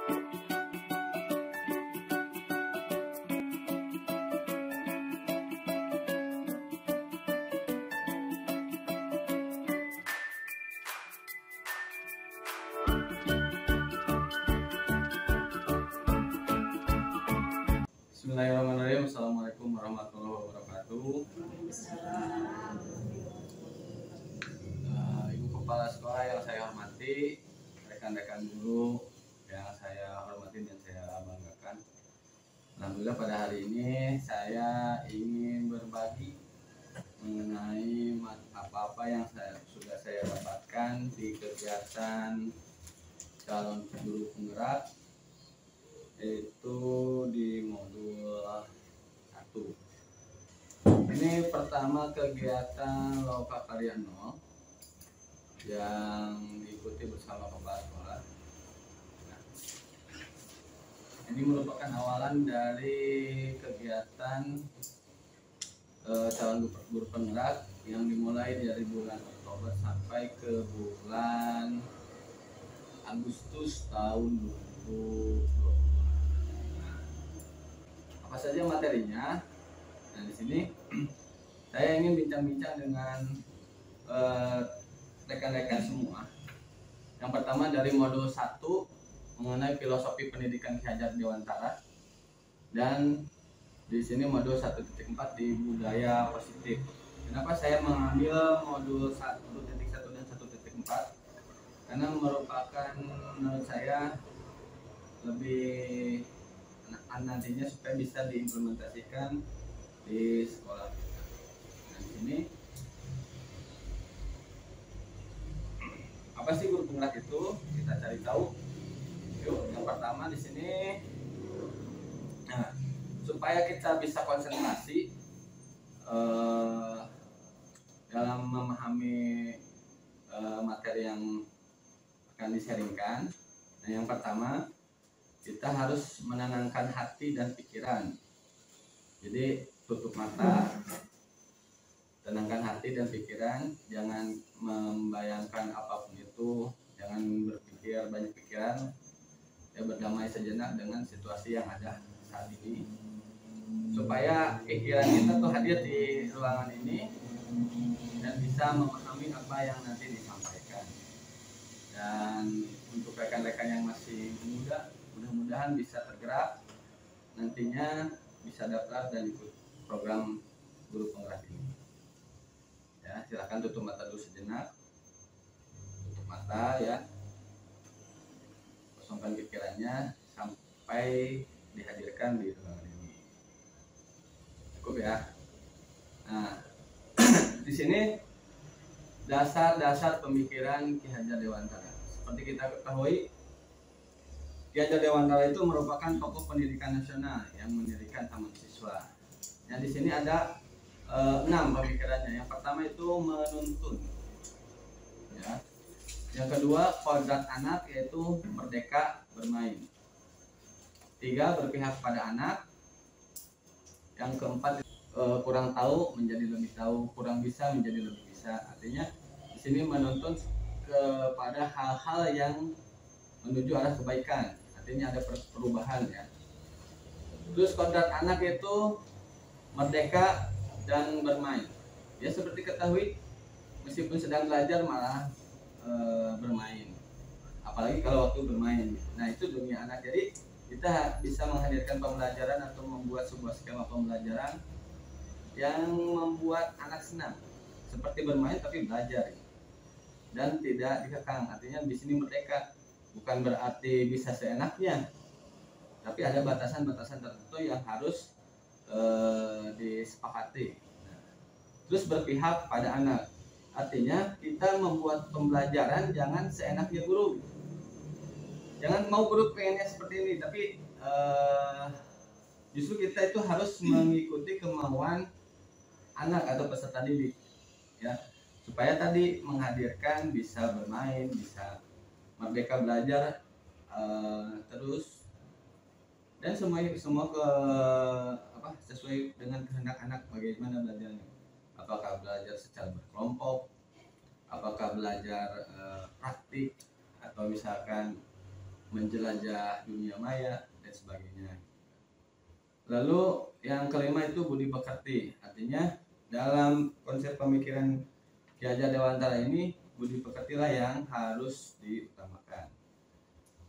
Bismillahirrahmanirrahim. Assalamualaikum warahmatullahi wabarakatuh. Ibu Kepala Sekolah yang saya hormati, rekan-rekan guru yang saya hormati dan saya banggakan. Alhamdulillah pada hari ini saya ingin berbagi mengenai apa-apa yang sudah saya dapatkan di kegiatan calon guru penggerak, yaitu di modul 1. Ini pertama kegiatan Loka Karya 0 yang diikuti bersama kepala sekolah. Nah, ini merupakan awalan dari kegiatan calon guru penggerak yang dimulai dari bulan Oktober sampai ke bulan Agustus tahun 2020. Apa saja materinya? Nah, di sini saya ingin bincang-bincang dengan rekan-rekan semua. Yang pertama dari modul 1 mengenai filosofi pendidikan Ki Hajar Dewantara, dan di sini modul 1.4 di budaya positif. Kenapa saya mengambil modul 1.1 dan 1.4? Karena merupakan menurut saya lebih nantinya supaya bisa diimplementasikan di sekolah kita. Nah, di sini apa sih guru penggerak itu? Kita cari tahu. Yuk, yang pertama di sini, nah, supaya kita bisa konsentrasi dalam memahami materi yang akan disaringkan. Nah, yang pertama kita harus menenangkan hati dan pikiran. Jadi tutup mata, tenangkan hati dan pikiran, jangan membayangkan apapun itu, jangan berpikir banyak pikiran, ya berdamai sejenak dengan situasi yang ada saat ini, supaya pikiran kita tuh hadir di ruangan ini dan bisa memahami apa yang nanti disampaikan. Dan untuk rekan-rekan yang masih muda, mudah-mudahan bisa tergerak, nantinya bisa daftar dan ikut program guru penggerak ini. Ya, silakan tutup mata dulu sejenak, tutup mata ya, kosongkan pikirannya sampai dihadirkan di ruangan ini. Cukup ya. Nah, di sini dasar-dasar pemikiran Ki Hajar Dewantara. Seperti kita ketahui, Ki Hajar Dewantara itu merupakan tokoh pendidikan nasional yang mendirikan taman siswa. Yang di sini ada 6 pemikirannya. Yang pertama itu menuntun, ya. Yang kedua kodrat anak, yaitu merdeka bermain. 3, berpihak pada anak. Yang keempat, kurang tahu menjadi lebih tahu, kurang bisa menjadi lebih bisa. Artinya di sini menuntun kepada hal-hal yang menuju arah kebaikan, artinya ada perubahan ya. Terus kodrat anak itu merdeka dan bermain. Ya seperti ketahui, meskipun sedang belajar malah bermain, apalagi kalau waktu bermain. Nah, itu dunia anak. Jadi kita bisa menghadirkan pembelajaran atau membuat sebuah skema pembelajaran yang membuat anak senang, seperti bermain tapi belajar dan tidak dikekang. Artinya di sini merdeka bukan berarti bisa seenaknya, tapi ada batasan-batasan tertentu yang harus disepakati. Terus berpihak pada anak, artinya kita membuat pembelajaran jangan seenaknya guru. Jangan mau guru pengennya seperti ini, tapi justru kita itu harus mengikuti kemauan anak atau peserta didik, ya, supaya tadi menghadirkan bisa bermain, bisa merdeka belajar, terus dan semua sesuai dengan kehendak anak bagaimana belajarnya. Apakah belajar secara berkelompok, apakah belajar praktik, atau misalkan menjelajah dunia maya dan sebagainya. Lalu yang kelima itu budi pekerti, artinya dalam konsep pemikiran Ki Hajar Dewantara ini budi pekertilah yang harus diutamakan.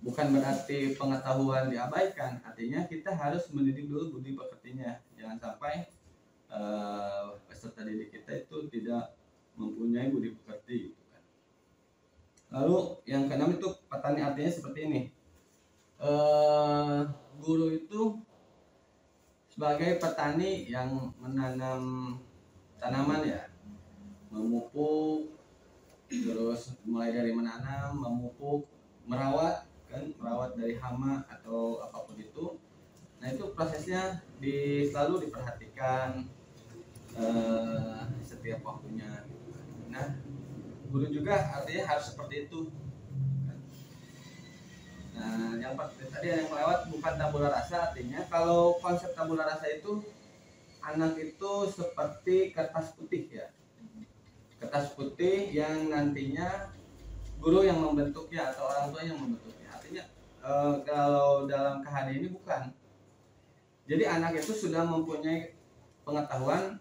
Bukan berarti pengetahuan diabaikan, artinya kita harus mendidik dulu budi pekertinya. Jangan sampai peserta didik kita itu tidak mempunyai budi pekerti. Lalu yang keenam itu petani, artinya seperti ini. Guru itu sebagai petani yang menanam tanaman ya, memupuk, terus mulai dari menanam, memupuk, merawat dari hama atau apapun itu. Nah itu prosesnya selalu diperhatikan setiap waktunya. Nah guru juga artinya harus seperti itu. Nah yang tadi yang lewat bukan tabula rasa, artinya kalau konsep tabula rasa itu anak itu seperti kertas putih ya, kertas putih yang nantinya guru yang membentuknya atau orang tua yang membentuknya. Artinya kalau dalam KHD ini bukan. Jadi anak itu sudah mempunyai pengetahuan.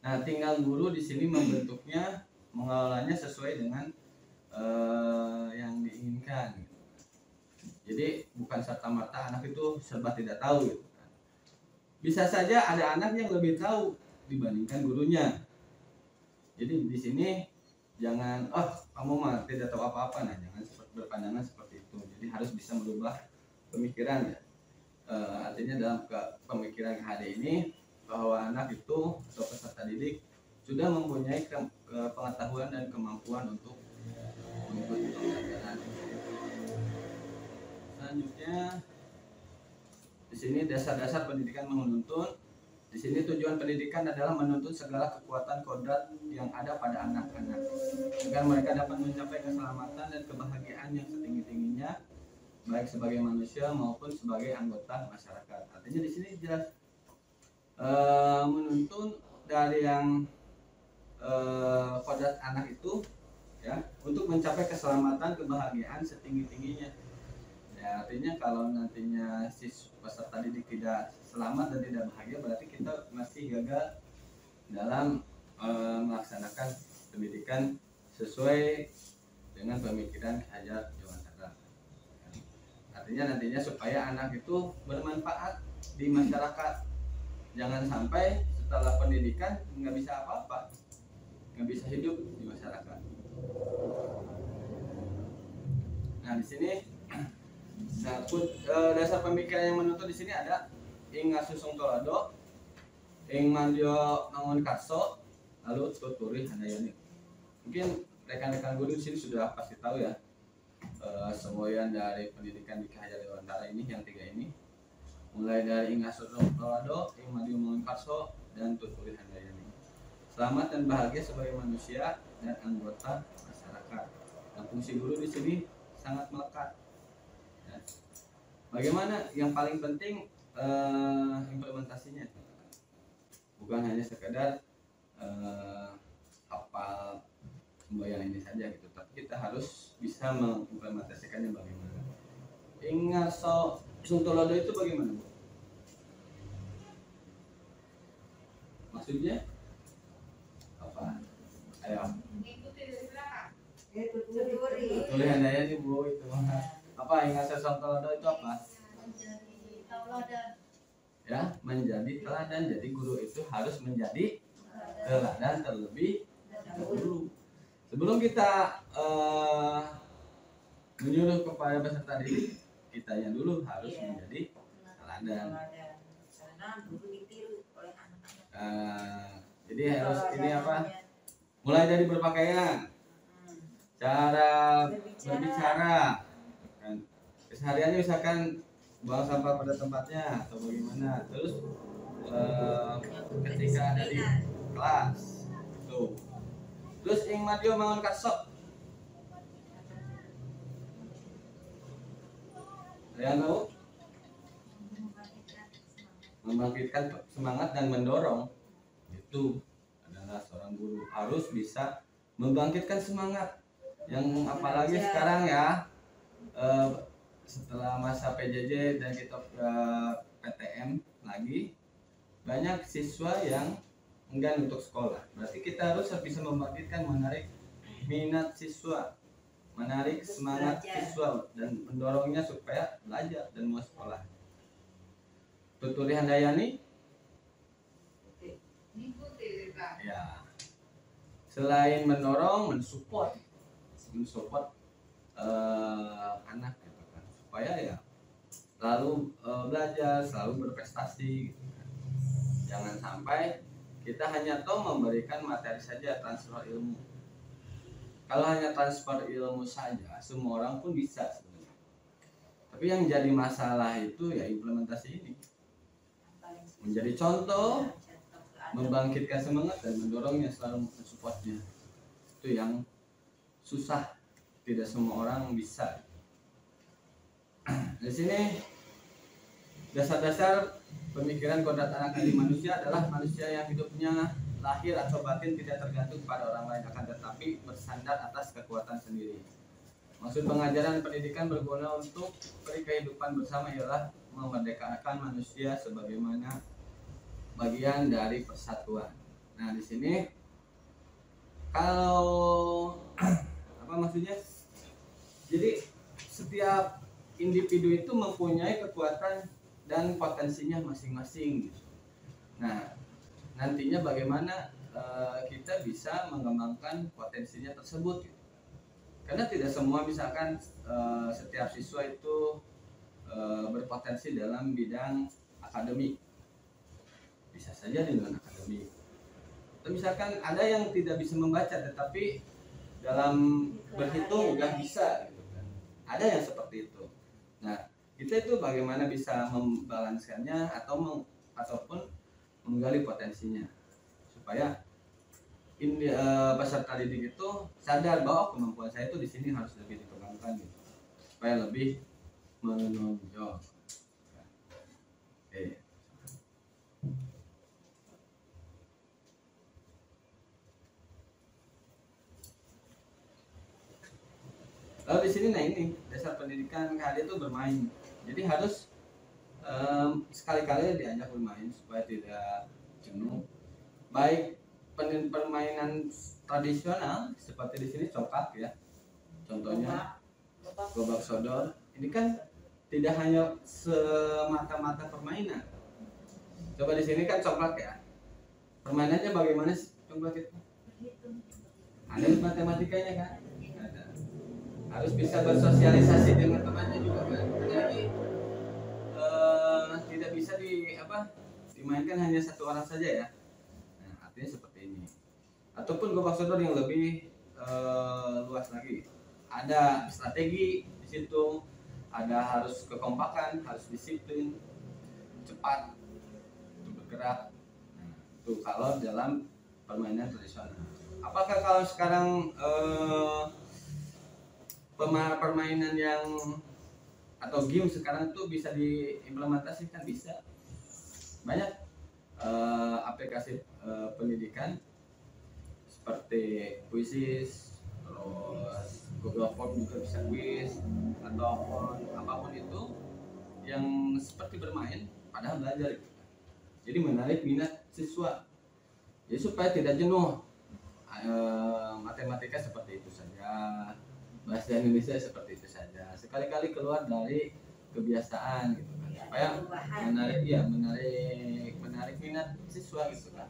Nah, tinggal guru di sini membentuknya, mengelolanya sesuai dengan yang diinginkan. Jadi bukan serta-merta anak itu serba tidak tahu gitu. Bisa saja ada anak yang lebih tahu dibandingkan gurunya. Jadi di sini jangan kamu mah tidak tahu apa-apa, nah jangan berpandangan seperti itu. Jadi harus bisa merubah pemikiran ya. Artinya dalam pemikiran KHD ini bahwa anak itu atau peserta didik sudah mempunyai pengetahuan dan kemampuan untuk mengikuti pembelajaran. Selanjutnya di sini dasar-dasar pendidikan menuntun. Di sini tujuan pendidikan adalah menuntun segala kekuatan kodrat yang ada pada anak-anak agar mereka dapat mencapai keselamatan dan kebahagiaan yang setinggi-tingginya, baik sebagai manusia maupun sebagai anggota masyarakat. Artinya di sini jelas menuntun dari yang kodrat anak itu ya untuk mencapai keselamatan kebahagiaan setinggi-tingginya. Ya, artinya kalau nantinya si peserta didik tidak selamat dan tidak bahagia, berarti kita masih gagal dalam melaksanakan pendidikan sesuai dengan pemikiran Ki Hajar Dewantara. Artinya nantinya supaya anak itu bermanfaat di masyarakat. Jangan sampai setelah pendidikan nggak bisa apa-apa, nggak bisa hidup di masyarakat. Nah di sini dasar pemikiran yang menuntut di sini ada ing ngasusung tolado, ing mandio mangun karso, lalu tuturi handayani. Mungkin rekan-rekan guru di sini sudah pasti tahu ya semboyan dari pendidikan di Ki Hajar Dewantara ini yang tiga ini, mulai dari ing ngasusung tolado, ing mandio mangun karso, dan tuturi handayani. Selamat dan bahagia sebagai manusia dan anggota masyarakat. Nah, fungsi guru di sini sangat melekat. Bagaimana yang paling penting implementasinya, bukan hanya sekedar hafal semboyan ini saja gitu, tapi kita harus bisa mengimplementasikannya bagaimana. Ingat sungtolodo itu bagaimana, Bu? Maksudnya apa? Ayo. Tuturi handayani, Bu, itu apa ingat songtolodo itu apa? Menjadi tauladan. Ya, menjadi teladan. Jadi guru itu harus menjadi teladan terlebih dahulu. Sebelum kita menyuruh kepada peserta didik, kitanya dulu harus menjadi teladan. Karena guru ditiru oleh anak-anak. Jadi harus ini apa? Mulai dari berpakaian, cara berbicara, kesehariannya misalkan buang sampah pada tempatnya atau bagaimana, terus ketika ada di kelas tuh, terus ing madio mangun karso, kalian tahu, membangkitkan semangat dan mendorong, itu adalah seorang guru harus bisa membangkitkan semangat. Yang apalagi sekarang ya setelah masa PJJ dan kita ke PTM lagi, banyak siswa yang enggan untuk sekolah. Berarti kita harus bisa membangkitkan, menarik minat siswa, menarik semangat siswa dan mendorongnya supaya belajar dan mau sekolah. Tuturi Handayani. Ya. Selain mendorong, mensupport anak gitu kan, supaya ya selalu belajar, selalu berprestasi gitu kan. Jangan sampai kita hanya memberikan materi saja, transfer ilmu. Kalau hanya transfer ilmu saja, semua orang pun bisa sebenarnya. Tapi yang jadi masalah itu ya implementasi ini. Menjadi contoh, membangkitkan semangat dan mendorongnya, selalu mensupportnya. Itu yang susah, tidak semua orang bisa. Di sini dasar-dasar pemikiran kodrat anak dari manusia adalah manusia yang hidupnya lahir atau batin tidak tergantung pada orang lain, akan tetapi bersandar atas kekuatan sendiri. Maksud pengajaran pendidikan berguna untuk kehidupan bersama ialah memerdekakan manusia sebagaimana bagian dari persatuan. Nah, di sini kalau apa maksudnya? Jadi setiap individu itu mempunyai kekuatan dan potensinya masing-masing gitu. Nah, nantinya bagaimana kita bisa mengembangkan potensinya tersebut gitu. Karena tidak semua misalkan setiap siswa itu berpotensi dalam bidang akademik. Bisa saja di non akademik. Atau misalkan ada yang tidak bisa membaca tetapi dalam berhitung udah bisa gitu kan. Ada yang seperti itu. Nah, kita itu bagaimana bisa membalanskannya ataupun menggali potensinya supaya peserta didik itu sadar bahwa kemampuan saya itu di sini harus lebih dikembangkan gitu, supaya lebih menonjol. Oke. Lalu di sini, nah ini dasar pendidikan KHD itu bermain. Jadi harus sekali-kali diajak bermain supaya tidak jenuh. Baik permainan tradisional seperti di sini congkak ya, contohnya gobak sodor. Ini kan tidak hanya semata-mata permainan. Coba di sini kan congkak ya. Permainannya bagaimana sih congkak itu? Ada matematikanya kan? Harus bisa bersosialisasi dengan temannya juga kan. Jadi tidak bisa dimainkan hanya satu orang saja ya. Nah, artinya seperti ini. Ataupun gobak sodor yang lebih luas lagi. Ada strategi di situ, ada harus kekompakan, harus disiplin, cepat untuk bergerak. Nah, itu kalau dalam permainan tradisional. Apakah kalau sekarang permainan yang atau game sekarang tuh bisa diimplementasikan? Bisa. Banyak aplikasi pendidikan seperti Quizzes, terus Google Form juga bisa quiz ataupun apapun itu yang seperti bermain padahal belajar gitu. Jadi menarik minat siswa. Jadi supaya tidak jenuh. Matematika seperti itu saja, bahasa Indonesia seperti itu saja. Sekali-kali keluar dari kebiasaan gitu kan, supaya menarik minat siswa gitu kan,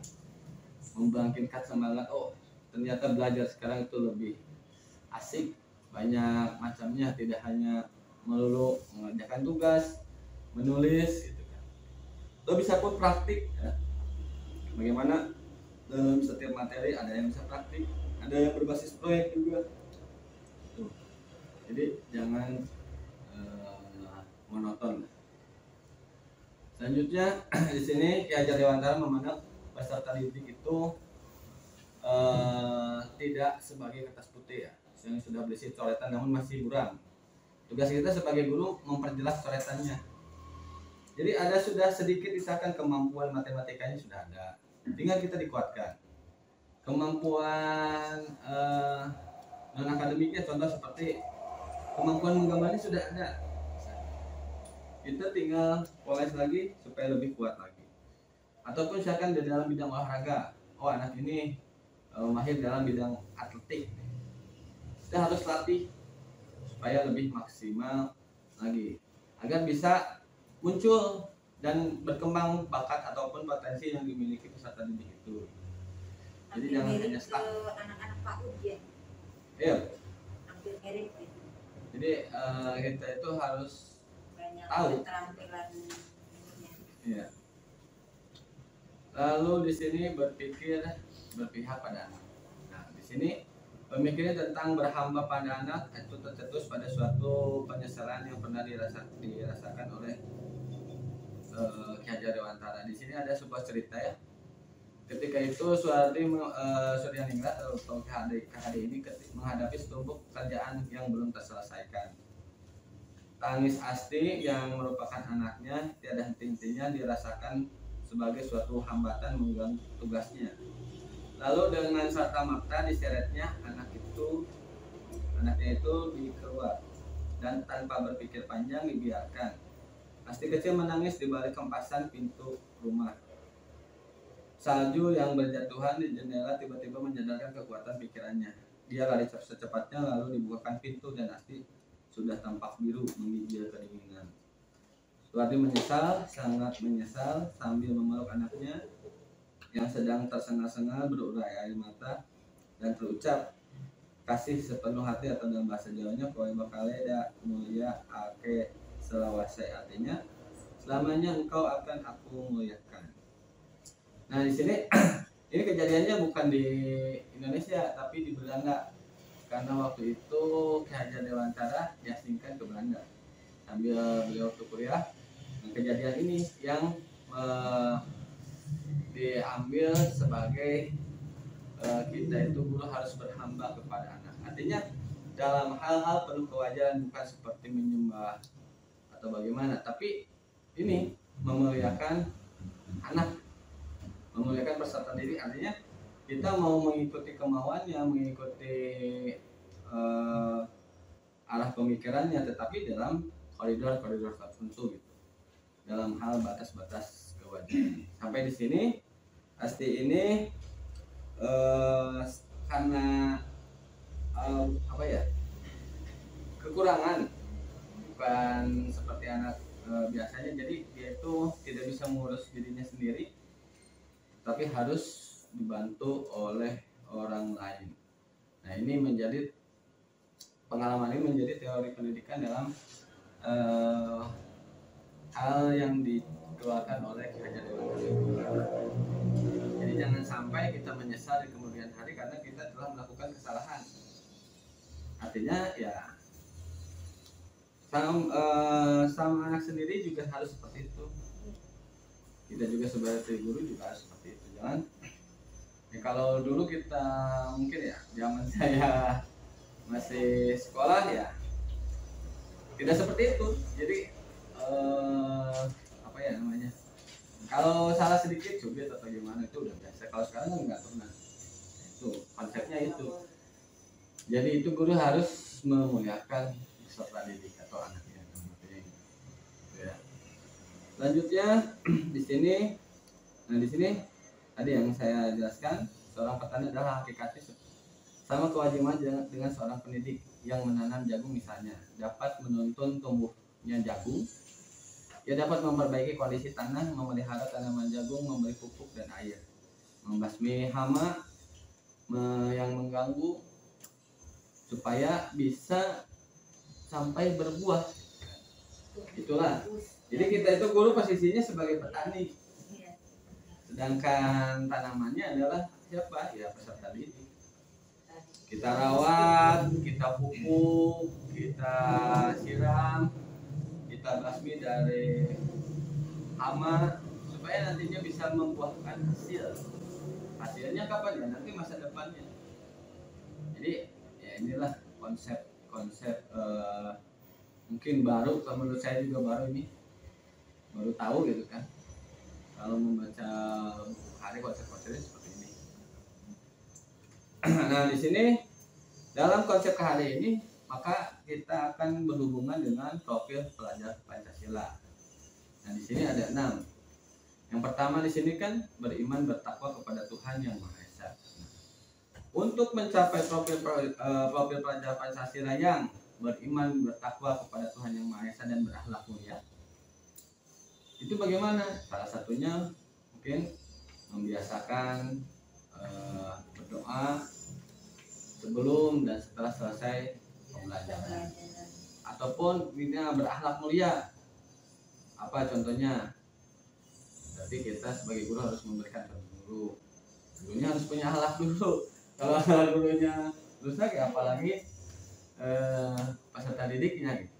membangkitkan semangat. Oh, ternyata belajar sekarang itu lebih asik, banyak macamnya, tidak hanya melulu mengerjakan tugas, menulis gitu kan. Lo bisa pun praktik ya. Bagaimana dalam setiap materi ada yang bisa praktik, ada yang berbasis proyek juga. Tuh. Jadi jangan monoton. Selanjutnya di sini Ki Hajar Dewantara memandang peserta didik itu tidak sebagai kertas putih ya, yang sudah berisi coretan namun masih buram. Tugas kita sebagai guru memperjelas coretannya. Jadi ada sudah sedikit misalkan kemampuan matematikanya sudah ada, tinggal kita dikuatkan. Kemampuan non akademiknya contoh seperti kemampuan menggambarnya sudah ada. kita tinggal poles lagi supaya lebih kuat lagi. Ataupun misalkan di dalam bidang olahraga, oh anak ini mahir dalam bidang atletik, kita harus latih supaya lebih maksimal lagi agar bisa muncul dan berkembang bakat ataupun potensi yang dimiliki peserta didik itu. Jadi jangan hanya stuck. Anak-anak PAUD ya. Iya. Hampir mirip gitu. Jadi kita itu harus banyak tahu keterampilan. Iya. Lalu di sini berpihak pada anak. Nah, di sini pemikiran tentang berhamba pada anak itu tercetus pada suatu penyesalan yang pernah dirasakan oleh Ki Hajar Dewantara. Di sini ada sebuah cerita ya. Ketika itu Suryaningrat atau KHD ini menghadapi setumpuk pekerjaan yang belum terselesaikan. Tangis Asti yang merupakan anaknya tiada henti-hentinya dirasakan sebagai suatu hambatan mengganggu tugasnya. Lalu dengan serta-merta diseretnya anaknya itu dikeluar dan tanpa berpikir panjang dibiarkan. Asti kecil menangis di balik kempasan pintu rumah. Salju yang berjatuhan di jendela tiba-tiba menyadarkan kekuatan pikirannya. Dia lari secepatnya lalu dibukakan pintu dan Asti sudah tampak biru menggigil kedinginan. Suwardi menyesal, sangat menyesal sambil memeluk anaknya yang sedang tersengal-sengal berurai air mata dan terucap kasih sepenuh hati atau dalam bahasa Jawanya kowe bakale da mulia ake selawase, artinya selamanya engkau akan aku muliakan. Nah di sini ini kejadiannya bukan di Indonesia tapi di Belanda, karena waktu itu Ki Hajar Dewantara diasingkan ke Belanda sambil beliau waktu kuliah. Nah, kejadian ini yang diambil sebagai kita itu guru harus berhamba kepada anak. Artinya dalam hal-hal penuh kewajaran, bukan seperti menyembah atau bagaimana, tapi ini memuliakan anak, memuliakan peserta didik. Artinya kita mau mengikuti kemauannya, mengikuti arah pemikirannya, tetapi dalam koridor-koridor tertentu gitu, dalam hal batas-batas kewajaran. Sampai di sini Asti ini karena kekurangan, bukan seperti anak biasanya, jadi dia itu tidak bisa mengurus dirinya sendiri tapi harus dibantu oleh orang lain. Nah ini menjadi pengalaman, ini menjadi teori pendidikan dalam hal yang dikeluarkan oleh Ki Hajar Dewantara. Jadi jangan sampai kita menyesal di kemudian hari karena kita telah melakukan kesalahan. Artinya ya sama anak sendiri juga harus seperti itu. Kita juga sebagai guru juga harus seperti itu. Jangan ya, kalau dulu kita mungkin ya zaman saya masih sekolah ya tidak seperti itu. Jadi kalau salah sedikit cubit atau gimana itu udah biasa. Kalau sekarang kan nggak pernah. Itu konsepnya itu. Jadi itu guru harus memuliakan peserta didik atau anaknya. Ya. Selanjutnya di sini, tadi yang saya jelaskan, seorang petani adalah hakikatnya sama kewajiban dengan seorang pendidik yang menanam jagung misalnya, dapat menuntun tumbuhnya jagung. Ia dapat memperbaiki kondisi tanah, memelihara tanaman jagung, memberi pupuk dan air, membasmi hama yang mengganggu supaya bisa sampai berbuah. Itulah. Jadi kita itu guru posisinya sebagai petani, sedangkan tanamannya adalah siapa? Ya peserta didik. Kita rawat, kita pupuk, kita siram, kita basmi dari hama supaya nantinya bisa membuahkan hasil. Hasilnya kapan ya? Nanti masa depannya. Jadi ya inilah konsep mungkin baru, kalau menurut saya juga baru tahu gitu kan. Kalau membaca buku hari konsep-konsepnya seperti ini. Nah di sini dalam konsep KHD ini maka kita akan berhubungan dengan profil pelajar Pancasila. Nah, di sini ada 6. Yang pertama di sini kan beriman bertakwa kepada Tuhan Yang Maha Esa. Untuk mencapai profil pelajar Pancasila yang beriman bertakwa kepada Tuhan Yang Maha Esa dan berakhlak mulia, itu bagaimana? Salah satunya mungkin membiasakan berdoa sebelum dan setelah selesai pembelajaran, ataupun kita berakhlak mulia. Apa contohnya? Berarti kita sebagai guru harus memberikan contoh dulu. Gurunya harus punya akhlak dulu. Kalau akhlak gurunya rusak, ya apalagi peserta didiknya gitu.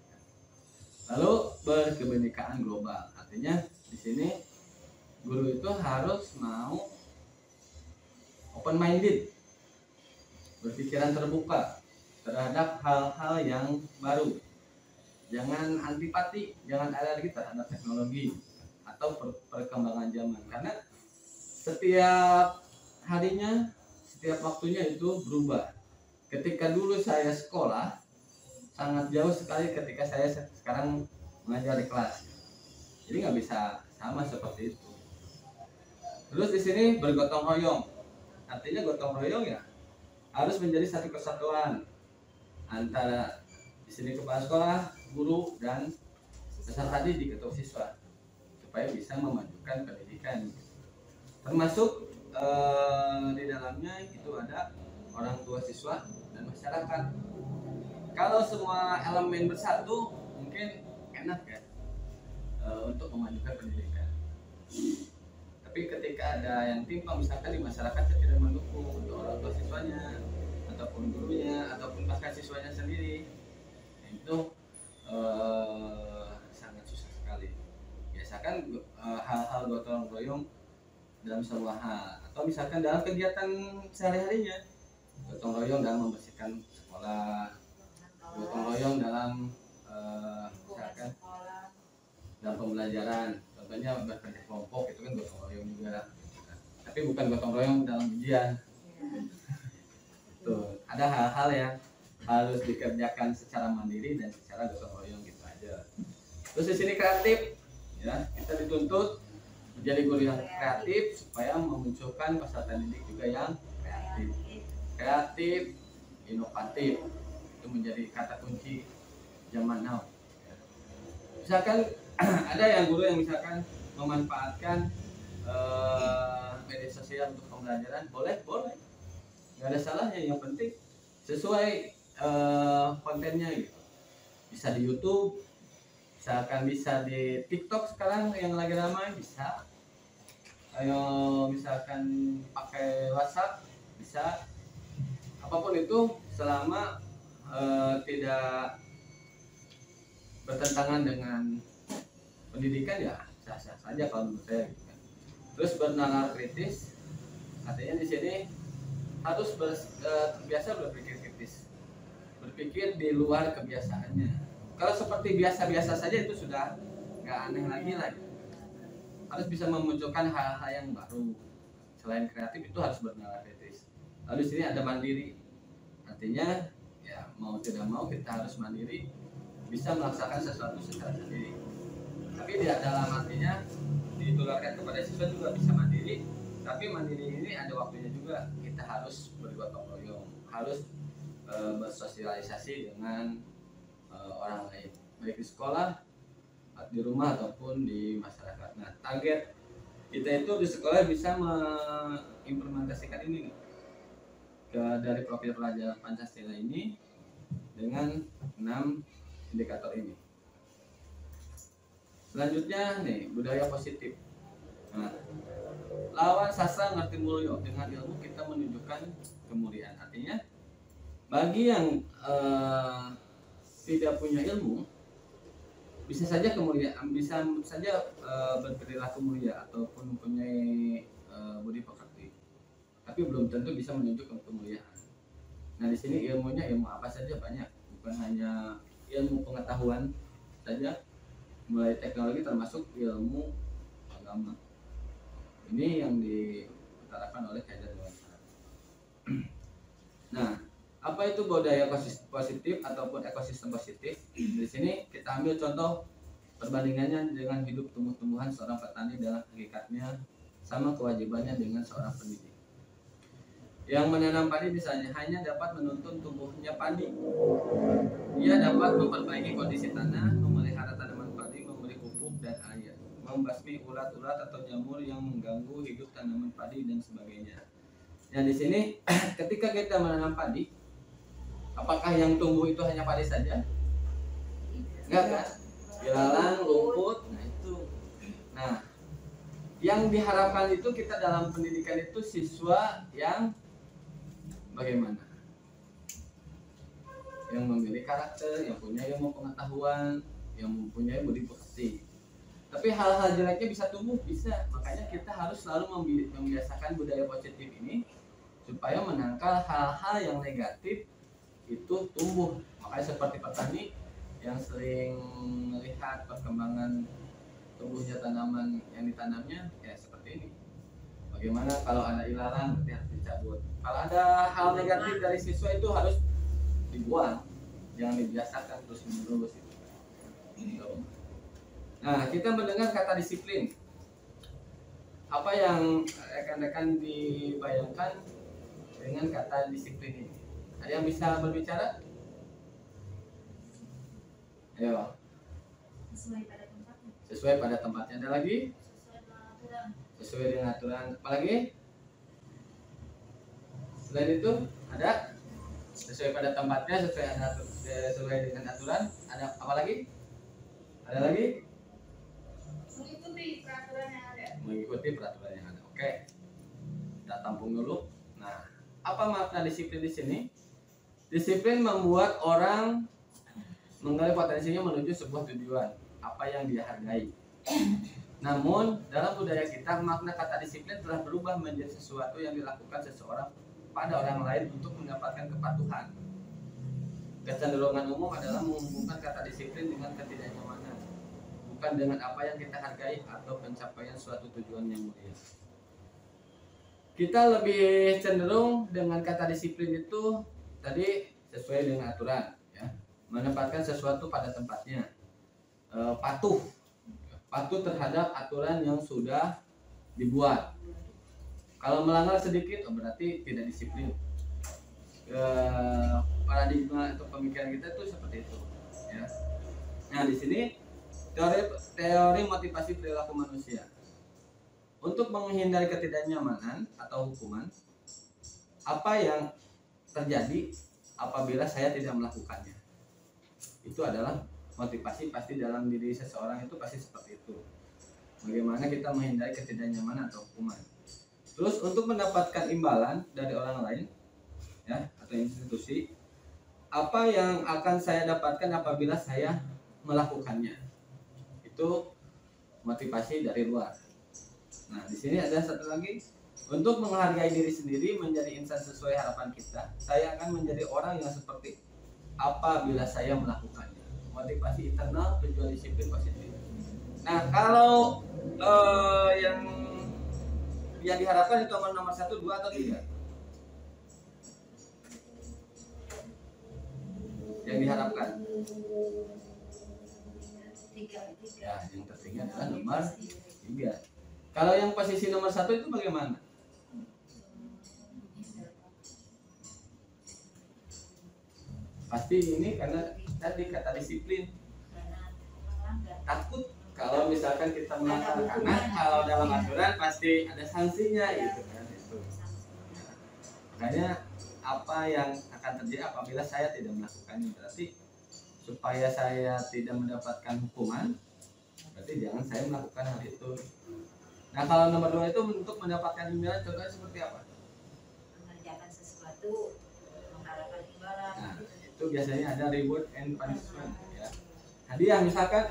Lalu berkebinekaan global, artinya di sini guru itu harus mau open minded, berpikiran terbuka terhadap hal-hal yang baru. Jangan antipati, jangan alergi terhadap teknologi atau perkembangan zaman, karena setiap harinya, setiap waktunya itu berubah. Ketika dulu saya sekolah sangat jauh sekali ketika saya sekarang mengajar di kelas, jadi nggak bisa sama seperti itu. Terus di sini bergotong royong, artinya gotong royong ya harus menjadi satu kesatuan antara di sini kepala sekolah, guru, dan peserta didik atau siswa, supaya bisa memajukan pendidikan. Termasuk di dalamnya itu ada orang tua siswa dan masyarakat. Kalau semua elemen bersatu mungkin enak ya untuk memajukan pendidikan. Tapi ketika ada yang timpang, misalkan di masyarakat tidak mendukung untuk orang tua siswanya ataupun gurunya ataupun bahkan siswanya sendiri, itu sangat susah sekali. Biasakan hal-hal gotong royong dalam sebuah hal, atau misalkan dalam kegiatan sehari-harinya, gotong royong dalam membersihkan sekolah, gotong royong dalam misalkan dalam pembelajaran, contohnya bekerja kelompok, itu kan gotong royong juga. Tapi bukan gotong royong dalam ujian. Tuh, ada hal-hal yang harus dikerjakan secara mandiri dan secara gotong royong gitu aja. Terus di sini kreatif, ya kita dituntut menjadi guru yang kreatif supaya memunculkan peserta didik juga yang kreatif, inovatif. Itu menjadi kata kunci zaman now. Misalkan ada yang guru yang misalkan memanfaatkan media sosial untuk pembelajaran, boleh, nggak ada salahnya. Yang penting sesuai kontennya gitu. Bisa di YouTube, misalkan bisa di TikTok sekarang yang lagi ramai, bisa. Ayo misalkan pakai WhatsApp, bisa. Apapun itu selama tidak bertentangan dengan pendidikan, ya sah-sah saja kalau menurut saya gitu kan. Terus bernalar kritis, artinya di sini harus terbiasa berpikir kritis, berpikir di luar kebiasaannya. Kalau seperti biasa-biasa saja itu sudah nggak aneh lagi lah gitu. Harus bisa memunculkan hal-hal yang baru. Selain kreatif itu harus bernalar kritis. Lalu di sini ada mandiri, artinya ya mau tidak mau kita harus mandiri, bisa melaksanakan sesuatu secara sendiri. Tapi tidak dalam artinya ditularkan kepada siswa juga bisa mandiri. Tapi mandiri ini ada waktunya juga. Kita harus bergotong royong, harus bersosialisasi dengan orang lain, baik di sekolah, di rumah ataupun di masyarakat. Nah, target kita itu di sekolah bisa mengimplementasikan ini dari profil pelajar Pancasila ini dengan 6 indikator ini. Selanjutnya nih, budaya positif. Nah, lawan sastra ngerti mulyo, dengan ilmu kita menunjukkan kemuliaan. Artinya bagi yang tidak punya ilmu bisa saja kemuliaan, bisa saja berperilaku mulia ataupun mempunyai budi pekerti, tapi belum tentu bisa menunjukkan kemuliaan. Nah, di sini ilmunya ilmu apa saja banyak, bukan hanya ilmu pengetahuan saja, mulai teknologi termasuk ilmu agama. Ini yang diutarakan oleh Kaidah Dewan Syara. Nah, apa itu budaya positif ataupun ekosistem positif? Di sini kita ambil contoh Perbandingannya dengan hidup tumbuh-tumbuhan seorang petani dalam hakikatnya sama kewajibannya dengan seorang pendidik. Yang menanam padi misalnya hanya dapat menuntun tumbuhnya padi. Ia dapat memperbaiki kondisi tanah, memelihara tanaman padi, memberi pupuk dan air, membasmi ulat-ulat atau jamur yang mengganggu hidup tanaman padi dan sebagainya. Nah di sini ketika kita menanam padi, apakah yang tumbuh itu hanya padi saja? Enggak kan? Ilalang, rumput, nah itu. Nah, yang diharapkan itu kita dalam pendidikan itu siswa yang bagaimana? Yang memiliki karakter, yang punya ilmu pengetahuan, yang mempunyai budi pekerti. Tapi hal-hal jeleknya bisa tumbuh, bisa. Makanya kita harus selalu membiasakan budaya positif ini supaya menangkal hal-hal yang negatif itu tumbuh. Makanya seperti petani yang sering melihat perkembangan tumbuhnya tanaman yang ditanamnya, ya seperti ini. Bagaimana kalau ada ilalang berarti harus dicabut. Kalau ada hal negatif dari siswa itu harus dibuang, jangan dibiasakan terus menerus itu. Nah, kita mendengar kata disiplin. Apa yang rekan-rekan dibayangkan dengan kata disiplin ini? Ada yang bisa berbicara? Ayo. Sesuai pada tempatnya. Ada lagi? Sesuai dengan aturan. Apalagi? Selain itu ada sesuai pada tempatnya, sesuai dengan aturan. Ada apa lagi? Ada lagi? Mengikuti peraturan yang ada. Mengikuti peraturan yang ada. Oke. Kita tampung dulu. Nah, apa makna disiplin di sini? Disiplin membuat orang menggali potensinya menuju sebuah tujuan, apa yang dia hargai. Namun, dalam budaya kita, makna kata disiplin telah berubah menjadi sesuatu yang dilakukan seseorang pada orang lain untuk mendapatkan kepatuhan. Kecenderungan umum adalah menghubungkan kata disiplin dengan ketidaknyamanan, bukan dengan apa yang kita hargai atau pencapaian suatu tujuan yang mulia. Kita lebih cenderung dengan kata disiplin itu tadi sesuai dengan aturan, ya, menempatkan sesuatu pada tempatnya, patuh terhadap aturan yang sudah dibuat. Kalau melanggar sedikit, berarti tidak disiplin. Paradigma atau pemikiran kita itu seperti itu, ya. Nah, di sini teori motivasi perilaku manusia. Untuk menghindari ketidaknyamanan atau hukuman, apa yang terjadi apabila saya tidak melakukannya? Itu adalah motivasi pasti dalam diri seseorang itu pasti seperti itu. Bagaimana kita menghindari ketidaknyamanan atau hukuman. Terus untuk mendapatkan imbalan dari orang lain, ya, atau institusi, apa yang akan saya dapatkan apabila saya melakukannya? Itu motivasi dari luar. Nah, di sini ada satu lagi, untuk menghargai diri sendiri menjadi insan sesuai harapan kita. Saya akan menjadi orang yang seperti apabila saya melakukannya. Motivasi internal, tujuan disiplin positif. Nah, kalau yang diharapkan itu nomor 1, 2 atau 3? Yang diharapkan? 3. Ya, yang tertinggi adalah nomor 3. Kalau yang posisi nomor 1 itu bagaimana? Pasti ini karena tadi kata disiplin. Takut kalau misalkan kita melanggar, karena kalau dalam aturan pasti ada sanksinya gitu kan itu. Makanya apa yang akan terjadi apabila saya tidak melakukannya, berarti supaya saya tidak mendapatkan hukuman, berarti jangan saya melakukan hal itu. Nah, kalau nomor 2 itu untuk mendapatkan imbalan, contohnya seperti apa? Mengerjakan sesuatu, mengharapkan imbalan. Nah, itu biasanya ada reward and punishment, ya. Hadiah misalkan,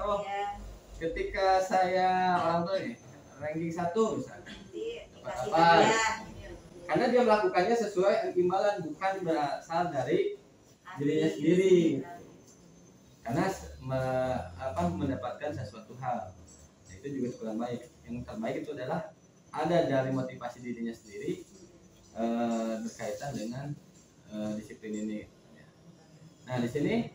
ketika saya orang tua nih ranking 1 misalkan, dapat apa? Karena dia melakukannya sesuai imbalan, bukan berasal dari dirinya sendiri. Karena mendapatkan sesuatu hal, nah, itu juga kurang baik. Yang terbaik itu adalah ada dari motivasi dirinya sendiri, berkaitan dengan disiplin ini. Nah, di sini,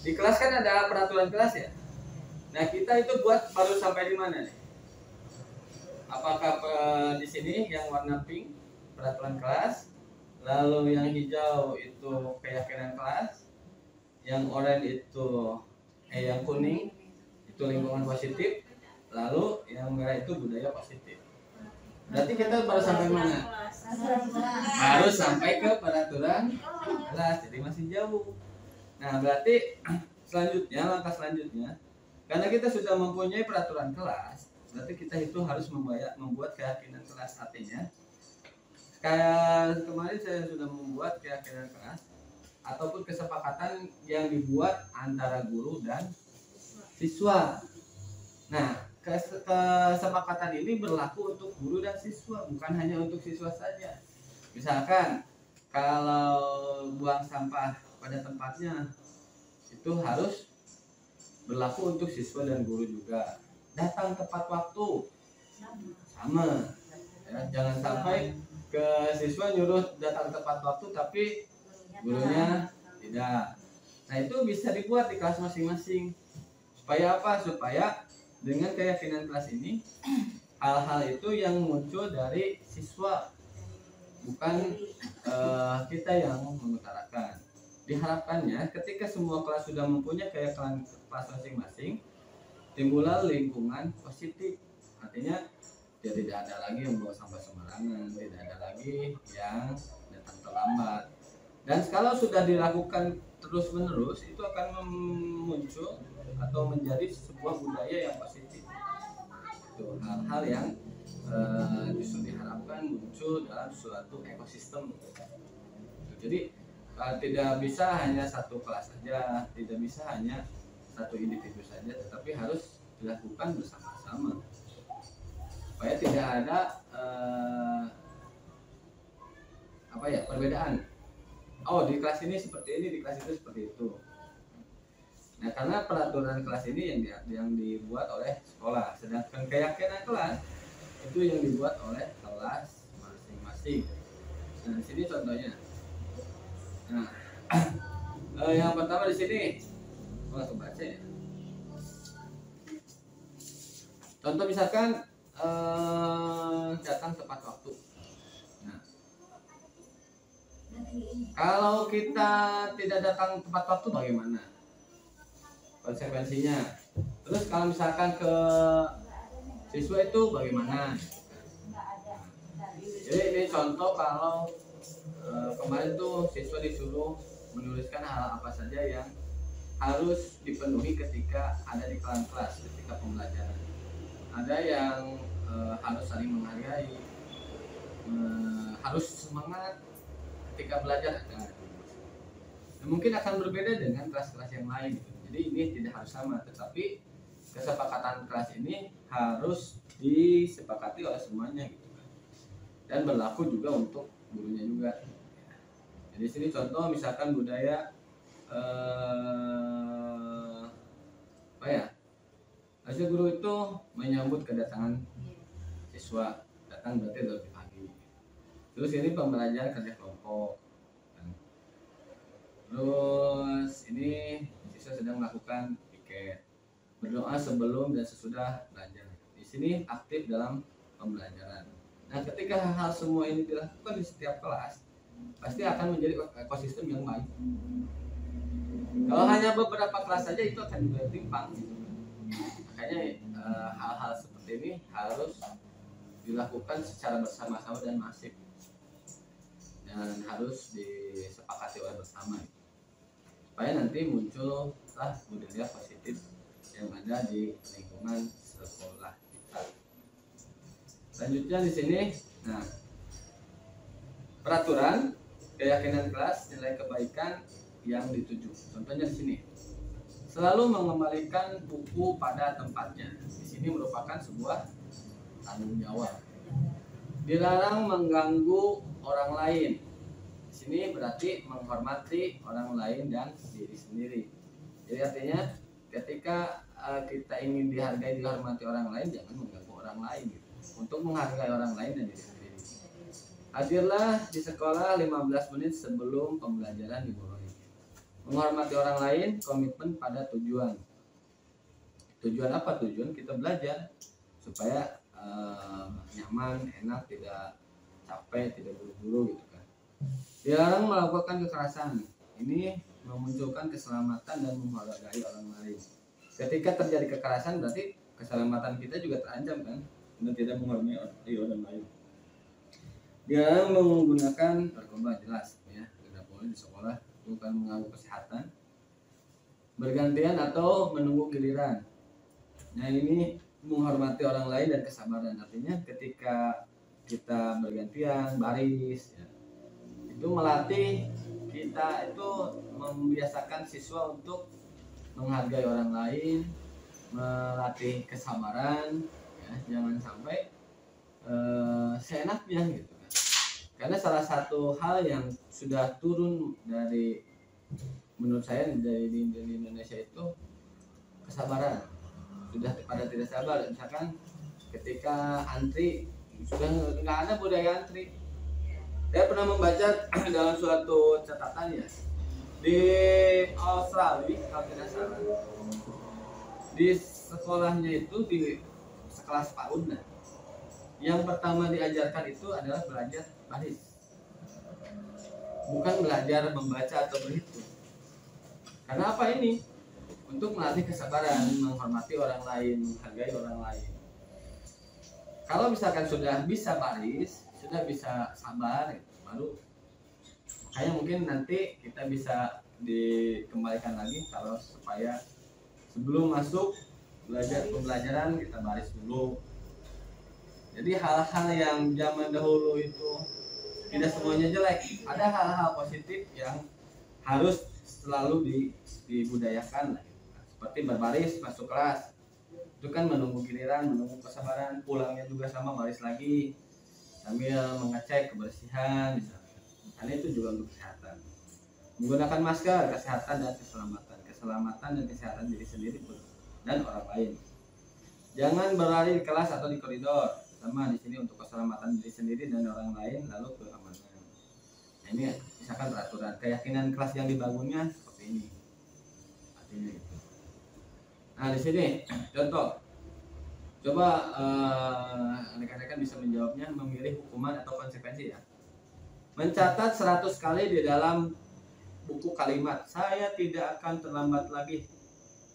Di kelas kan ada peraturan kelas ya. Nah kita itu buat baru sampai di mana nih? Apakah di sini yang warna pink peraturan kelas, lalu yang hijau itu keyakinan kelas, yang oranye itu yang kuning itu lingkungan positif, lalu yang merah itu budaya positif. Berarti kita baru sampai mana? Harus sampai ke peraturan kelas, jadi masih jauh. Nah berarti selanjutnya, langkah selanjutnya, karena kita sudah mempunyai peraturan kelas, berarti kita itu harus membuat keyakinan kelas. Artinya kayak kemarin saya sudah membuat keyakinan kelas ataupun kesepakatan yang dibuat antara guru dan siswa. Nah kesepakatan ini berlaku untuk guru dan siswa, bukan hanya untuk siswa saja. Misalkan kalau buang sampah pada tempatnya itu harus berlaku untuk siswa dan guru juga. Datang tepat waktu sama ya, jangan sampai ke siswa nyuruh datang tepat waktu tapi gurunya tidak. Nah itu bisa dibuat di kelas masing-masing. Supaya apa? Supaya dengan keyakinan kelas ini hal-hal itu yang muncul dari siswa, bukan kita yang mengutarakan. Diharapkannya ketika semua kelas sudah mempunyai keyakinan kelas masing-masing, timbullah lingkungan positif. Artinya dia tidak ada lagi yang buang sampah sembarangan, tidak ada lagi yang datang terlambat. Dan kalau sudah dilakukan terus-menerus, itu akan muncul atau menjadi sebuah budaya yang positif. Itu hal-hal yang justru diharapkan muncul dalam suatu ekosistem. Jadi tidak bisa hanya satu kelas saja, tidak bisa hanya satu individu saja, tetapi harus dilakukan bersama-sama supaya tidak ada perbedaan. Oh di kelas ini seperti ini, di kelas itu seperti itu. Nah karena peraturan kelas ini yang dibuat oleh sekolah, sedangkan keyakinan kelas itu yang dibuat oleh kelas masing-masing. Nah di sini contohnya. Nah, yang pertama di sini, langsung baca ya. Contoh misalkan datang tepat waktu. Nah, kalau kita tidak datang tepat waktu bagaimana? Konsekuensinya. Terus kalau misalkan ke siswa itu bagaimana? Jadi ini contoh kalau kemarin tuh siswa disuruh menuliskan hal apa saja yang harus dipenuhi ketika ada di kelas, ketika pembelajaran. Ada yang harus saling menghargai, harus semangat ketika belajar. Nah, mungkin akan berbeda dengan kelas-kelas yang lain. Jadi ini tidak harus sama, tetapi kesepakatan kelas ini harus disepakati oleh semuanya gitu kan. Dan berlaku juga untuk gurunya juga. Jadi sini contoh misalkan budaya harusnya guru itu menyambut kedatangan siswa, datang berarti lebih pagi. Terus ini pembelajaran kerja kelompok. Terus ini siswa sedang melakukan piket, berdoa sebelum dan sesudah belajar. Di sini aktif dalam pembelajaran. Nah ketika hal semua ini dilakukan di setiap kelas, pasti akan menjadi ekosistem yang baik. Kalau hanya beberapa kelas saja itu akan juga timpang gitu. Makanya hal-hal seperti ini harus dilakukan secara bersama-sama dan masif, dan harus disepakati oleh bersama supaya nanti muncullah budaya positif yang ada di lingkungan sekolah kita. Selanjutnya di sini, nah peraturan keyakinan kelas, nilai kebaikan yang dituju. Contohnya di sini, selalu mengembalikan buku pada tempatnya. Di sini merupakan sebuah tanggung jawab. Dilarang mengganggu orang lain. Di sini berarti menghormati orang lain dan diri sendiri. Jadi artinya ketika kita ingin dihargai, dihormati orang lain, jangan mengganggu orang lain gitu. Untuk menghargai orang lain dan diri sendiri. Hadirlah di sekolah 15 menit sebelum pembelajaran dimulai. Menghormati orang lain, komitmen pada tujuan. Tujuan apa? Tujuan kita belajar supaya nyaman, enak, tidak capek, tidak buru-buru gitu kan. Dilarang melakukan kekerasan. Ini memunculkan keselamatan dan menghargai orang lain. Ketika terjadi kekerasan berarti keselamatan kita juga terancam kan, dan tidak menghormati orang lain. Dilarang menggunakan narkoba, jelas ya, tidak boleh di sekolah, bukan mengganggu kesehatan. Bergantian atau menunggu giliran. Nah ini menghormati orang lain dan kesabaran, artinya ketika kita bergantian baris ya, itu melatih kita itu membiasakan siswa untuk menghargai orang lain, melatih kesabaran ya, jangan sampai seenaknya gitu kan. Karena salah satu hal yang sudah turun dari, menurut saya dari di Indonesia itu kesabaran, sudah pada tidak sabar. Misalkan ketika antri sudah nggak ada budaya antri. Saya pernah membaca dalam suatu catatan ya, di Australia kalau tidak salah, di sekolahnya itu di sekelas PAUD, yang pertama diajarkan itu adalah belajar baris, bukan belajar membaca atau berhitung. Karena apa ini? Untuk melatih kesabaran, menghormati orang lain, menghargai orang lain. Kalau misalkan sudah bisa baris, sudah bisa sabar, baru makanya mungkin nanti kita bisa dikembalikan lagi kalau supaya sebelum masuk pembelajaran kita baris dulu. Jadi hal-hal yang zaman dahulu itu tidak semuanya jelek, ada hal-hal positif yang harus selalu dibudayakan, seperti berbaris masuk kelas, itu kan menunggu giliran, menunggu kesabaran, pulangnya juga sama baris lagi sambil mengecek kebersihan misalnya. Karena itu juga untuk kesehatan. Menggunakan masker, kesehatan dan keselamatan dan kesehatan diri sendiri dan orang lain. Jangan berlari di kelas atau di koridor, sama di sini untuk keselamatan diri sendiri dan orang lain, lalu keamanan. Nah, ini misalkan peraturan keyakinan kelas yang dibangunnya seperti ini, artinya gitu. Nah di sini contoh, coba rekan-rekan bisa menjawabnya, memilih hukuman atau konsekuensi ya. Mencatat 100 kali di dalam buku kalimat saya tidak akan terlambat lagi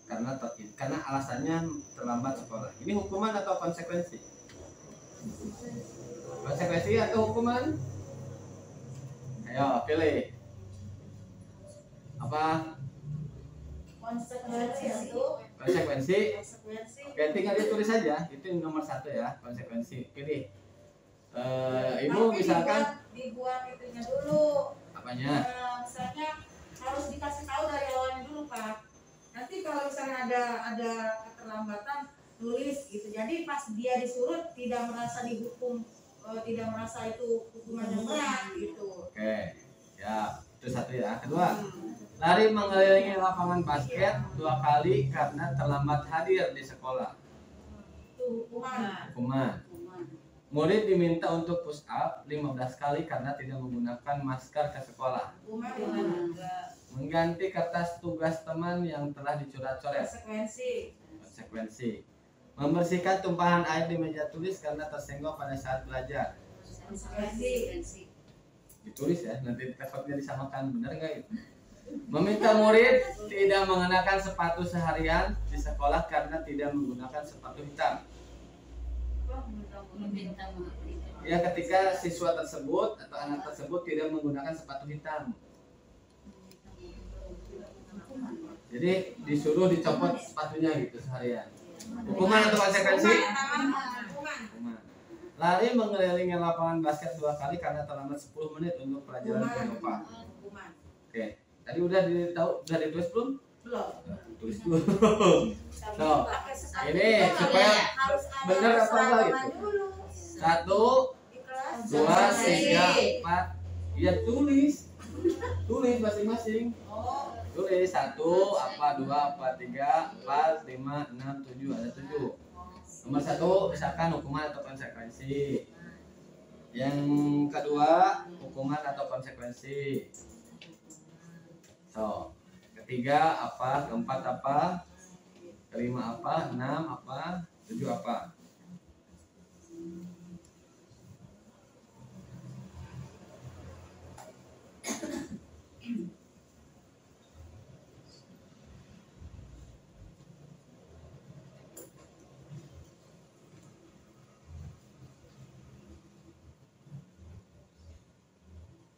karena alasannya terlambat sekolah. Ini hukuman atau konsekuensi? Konsekuensi atau hukuman? Ayo pilih. Apa? Konsekuensi. Oke, tinggal ditulis saja. Itu nomor 1 ya, konsekuensi. Pilih. Ibu misalkan dibuat itunya dulu. Apanya? Misalnya harus dikasih tahu dari awalnya dulu Pak. Nanti kalau misalnya ada keterlambatan tulis gitu. Jadi pas dia disuruh tidak merasa dihukum, tidak merasa itu hukuman yang berat gitu. Oke, ya itu 1 ya. Kedua, lari mengelilingi lapangan basket 2 kali karena terlambat hadir di sekolah. Itu hukuman. Murid diminta untuk push up 15 kali karena tidak menggunakan masker ke sekolah. Mengganti kertas tugas teman yang telah dicoret-coret. Konsekuensi. Membersihkan tumpahan air di meja tulis karena tersenggol pada saat belajar. Konsekuensi. Ditulis ya, nanti effortnya disamakan, benar nggak itu? Meminta murid tidak mengenakan sepatu seharian di sekolah karena tidak menggunakan sepatu hitam. Ya, ketika siswa tersebut atau anak tersebut tidak menggunakan sepatu hitam, jadi disuruh dicopot sepatunya gitu seharian. Hukuman atau konsekuensi? Hukuman. Lari mengelilingi lapangan basket 2 kali karena terlambat 10 menit untuk pelajaran Eropa. Oke, tadi udah ditulis belum? Belum. Tulis dulu. So, ini supaya benar apa enggak gitu. 1, 2, 3, 4. Ya tulis masing-masing. Tulis 1, apa 2, apa 3, 4, 5, 6, 7, ada 7. Nomor 1 misalkan hukuman atau konsekuensi. Yang kedua hukuman atau konsekuensi. So, ketiga apa, keempat apa, kelima apa, enam apa, tujuh apa.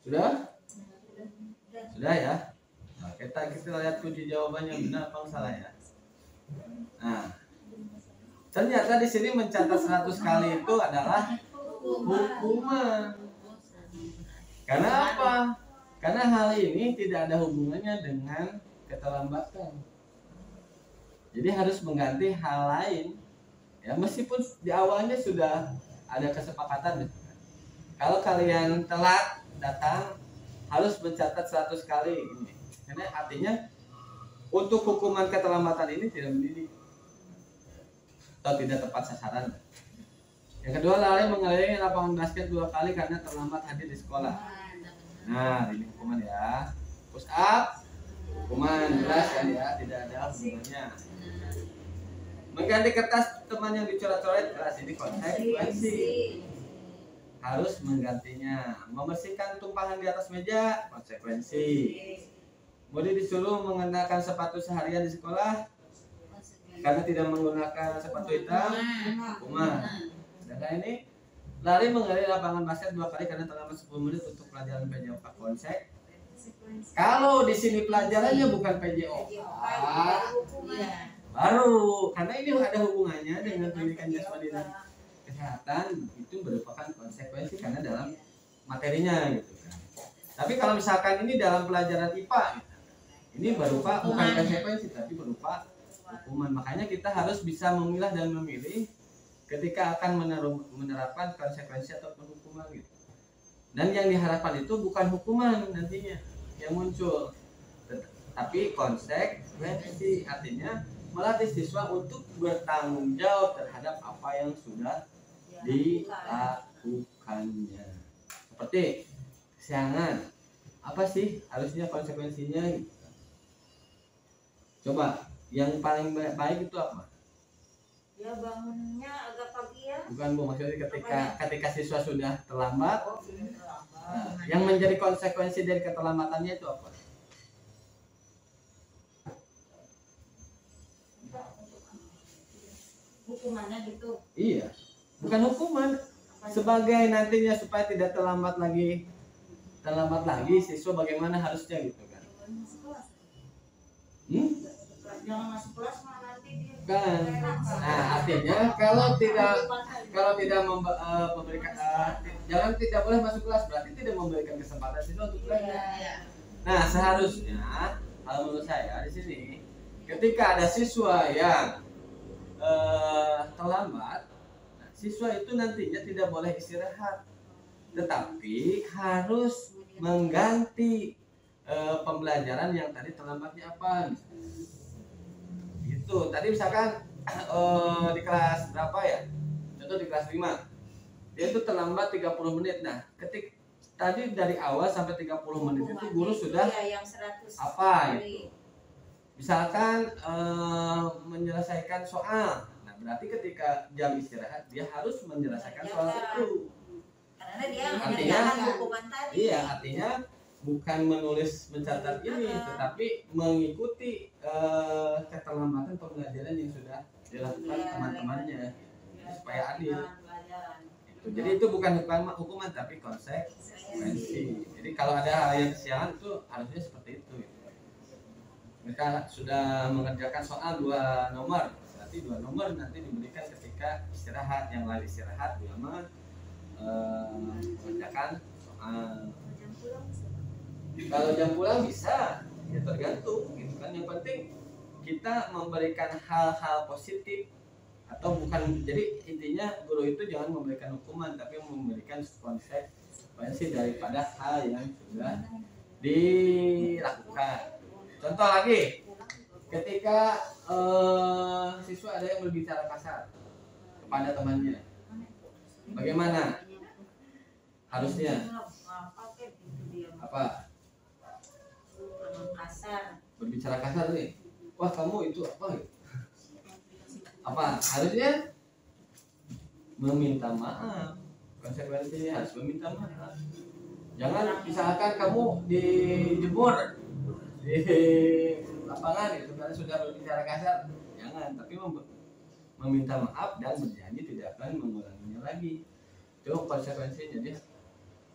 Sudah? Sudah ya? Nah, kita lihat kunci jawabannya benar apa salah ya. Nah, ternyata di sini mencatat 100 kali itu adalah hukuman. Karena apa? Karena hal ini tidak ada hubungannya dengan keterlambatan. Jadi harus mengganti hal lain. Ya, meskipun di awalnya sudah ada kesepakatan. Kalau kalian telat datang harus mencatat 100 kali ini. Karena artinya untuk hukuman keterlambatan ini tidak mendidik atau tidak tepat sasaran. Yang kedua, lalai mengelilingi lapangan basket 2 kali karena terlambat hadir di sekolah. Nah, ini hukuman ya. Push up, hukuman jelas kan ya, tidak ada hubungannya. Mengganti kertas teman yang dicoret-coret, jelas ini konsekuensi. Harus menggantinya. Membersihkan tumpahan di atas meja, konsekuensi. Kemudian disuruh mengenakan sepatu seharian di sekolah karena tidak menggunakan sepatu hitam, hukuman. Dan ini lari mengelilingi lapangan basket 2 kali karena terlambat 10 menit untuk pelajaran PJOK, konsekuensi. Kalau di sini pelajarannya bukan PJOK, baru karena ini ada hubungannya dengan pendidikan jasmani dan kesehatan, itu merupakan konsekuensi karena dalam materinya gitu kan. Tapi kalau misalkan ini dalam pelajaran IPA gitu, ini berupa bukan konsekuensi tapi berupa hukuman. Makanya kita harus bisa memilah dan memilih ketika akan menerapkan konsekuensi atau hukuman gitu. Dan yang diharapkan itu bukan hukuman nantinya yang muncul, tapi konsekuensi, artinya melatih siswa untuk bertanggung jawab terhadap apa yang sudah dilakukannya. Seperti kesiangan, apa sih harusnya konsekuensinya? Coba yang paling baik itu apa? Ya bangunnya agak pagi ya. Bukan Bu, maksudnya ketika siswa sudah terlambat. Nah, yang menjadi konsekuensi dari keterlambatannya itu apa? Hukumannya gitu. Iya, bukan hukuman. Sebagai nantinya supaya tidak terlambat lagi siswa bagaimana harusnya gitu kan? Jangan masuk kelas mah nanti dia. Kan. Nah, artinya kalau tidak memberikan jangan tidak boleh masuk kelas berarti tidak memberikan kesempatan siswa untuk belajar. Nah, seharusnya menurut saya di sini ketika ada siswa yang terlambat, siswa itu nantinya tidak boleh istirahat, tetapi harus mengganti pembelajaran yang tadi terlambatnya apa. Gitu. Tadi misalkan di kelas berapa ya? Contoh di kelas 5. Dia itu terlambat 30 menit. Nah, tadi dari awal sampai 30 menit itu guru sudah yang 100 apa gitu. Misalkan menyelesaikan soal. Nah, berarti ketika jam istirahat dia harus menyelesaikan soal itu. Karena dia artinya hukuman tadi. Iya, artinya bukan menulis mencatat ini, tetapi mengikuti keterlambatan pembelajaran yang sudah dilakukan teman-temannya supaya adil. Jadi itu bukan hukuman tapi konsekuensi. Jadi kalau ada hal yang kesiangan itu harusnya seperti itu. Mereka sudah mengerjakan soal 2 nomor, berarti 2 nomor nanti diberikan ketika istirahat. Yang lain istirahat, 2 nomor mengerjakan soal. Kalau jam pulang bisa, ya tergantung gitu kan. Yang penting kita memberikan hal-hal positif atau bukan. Jadi intinya guru itu jangan memberikan hukuman tapi memberikan konsekuensi daripada hal yang sudah dilakukan. Contoh lagi, ketika siswa ada yang berbicara kasar kepada temannya, bagaimana harusnya? Apa? berbicara kasar nih, wah kamu itu apa gitu. Apa harusnya meminta maaf, konsekuensinya harus meminta maaf. Jangan misalkan kamu dijemur di lapangan itu karena sudah berbicara kasar, jangan, tapi meminta maaf dan berjanji tidak akan mengulanginya lagi. Itu konsekuensinya, dia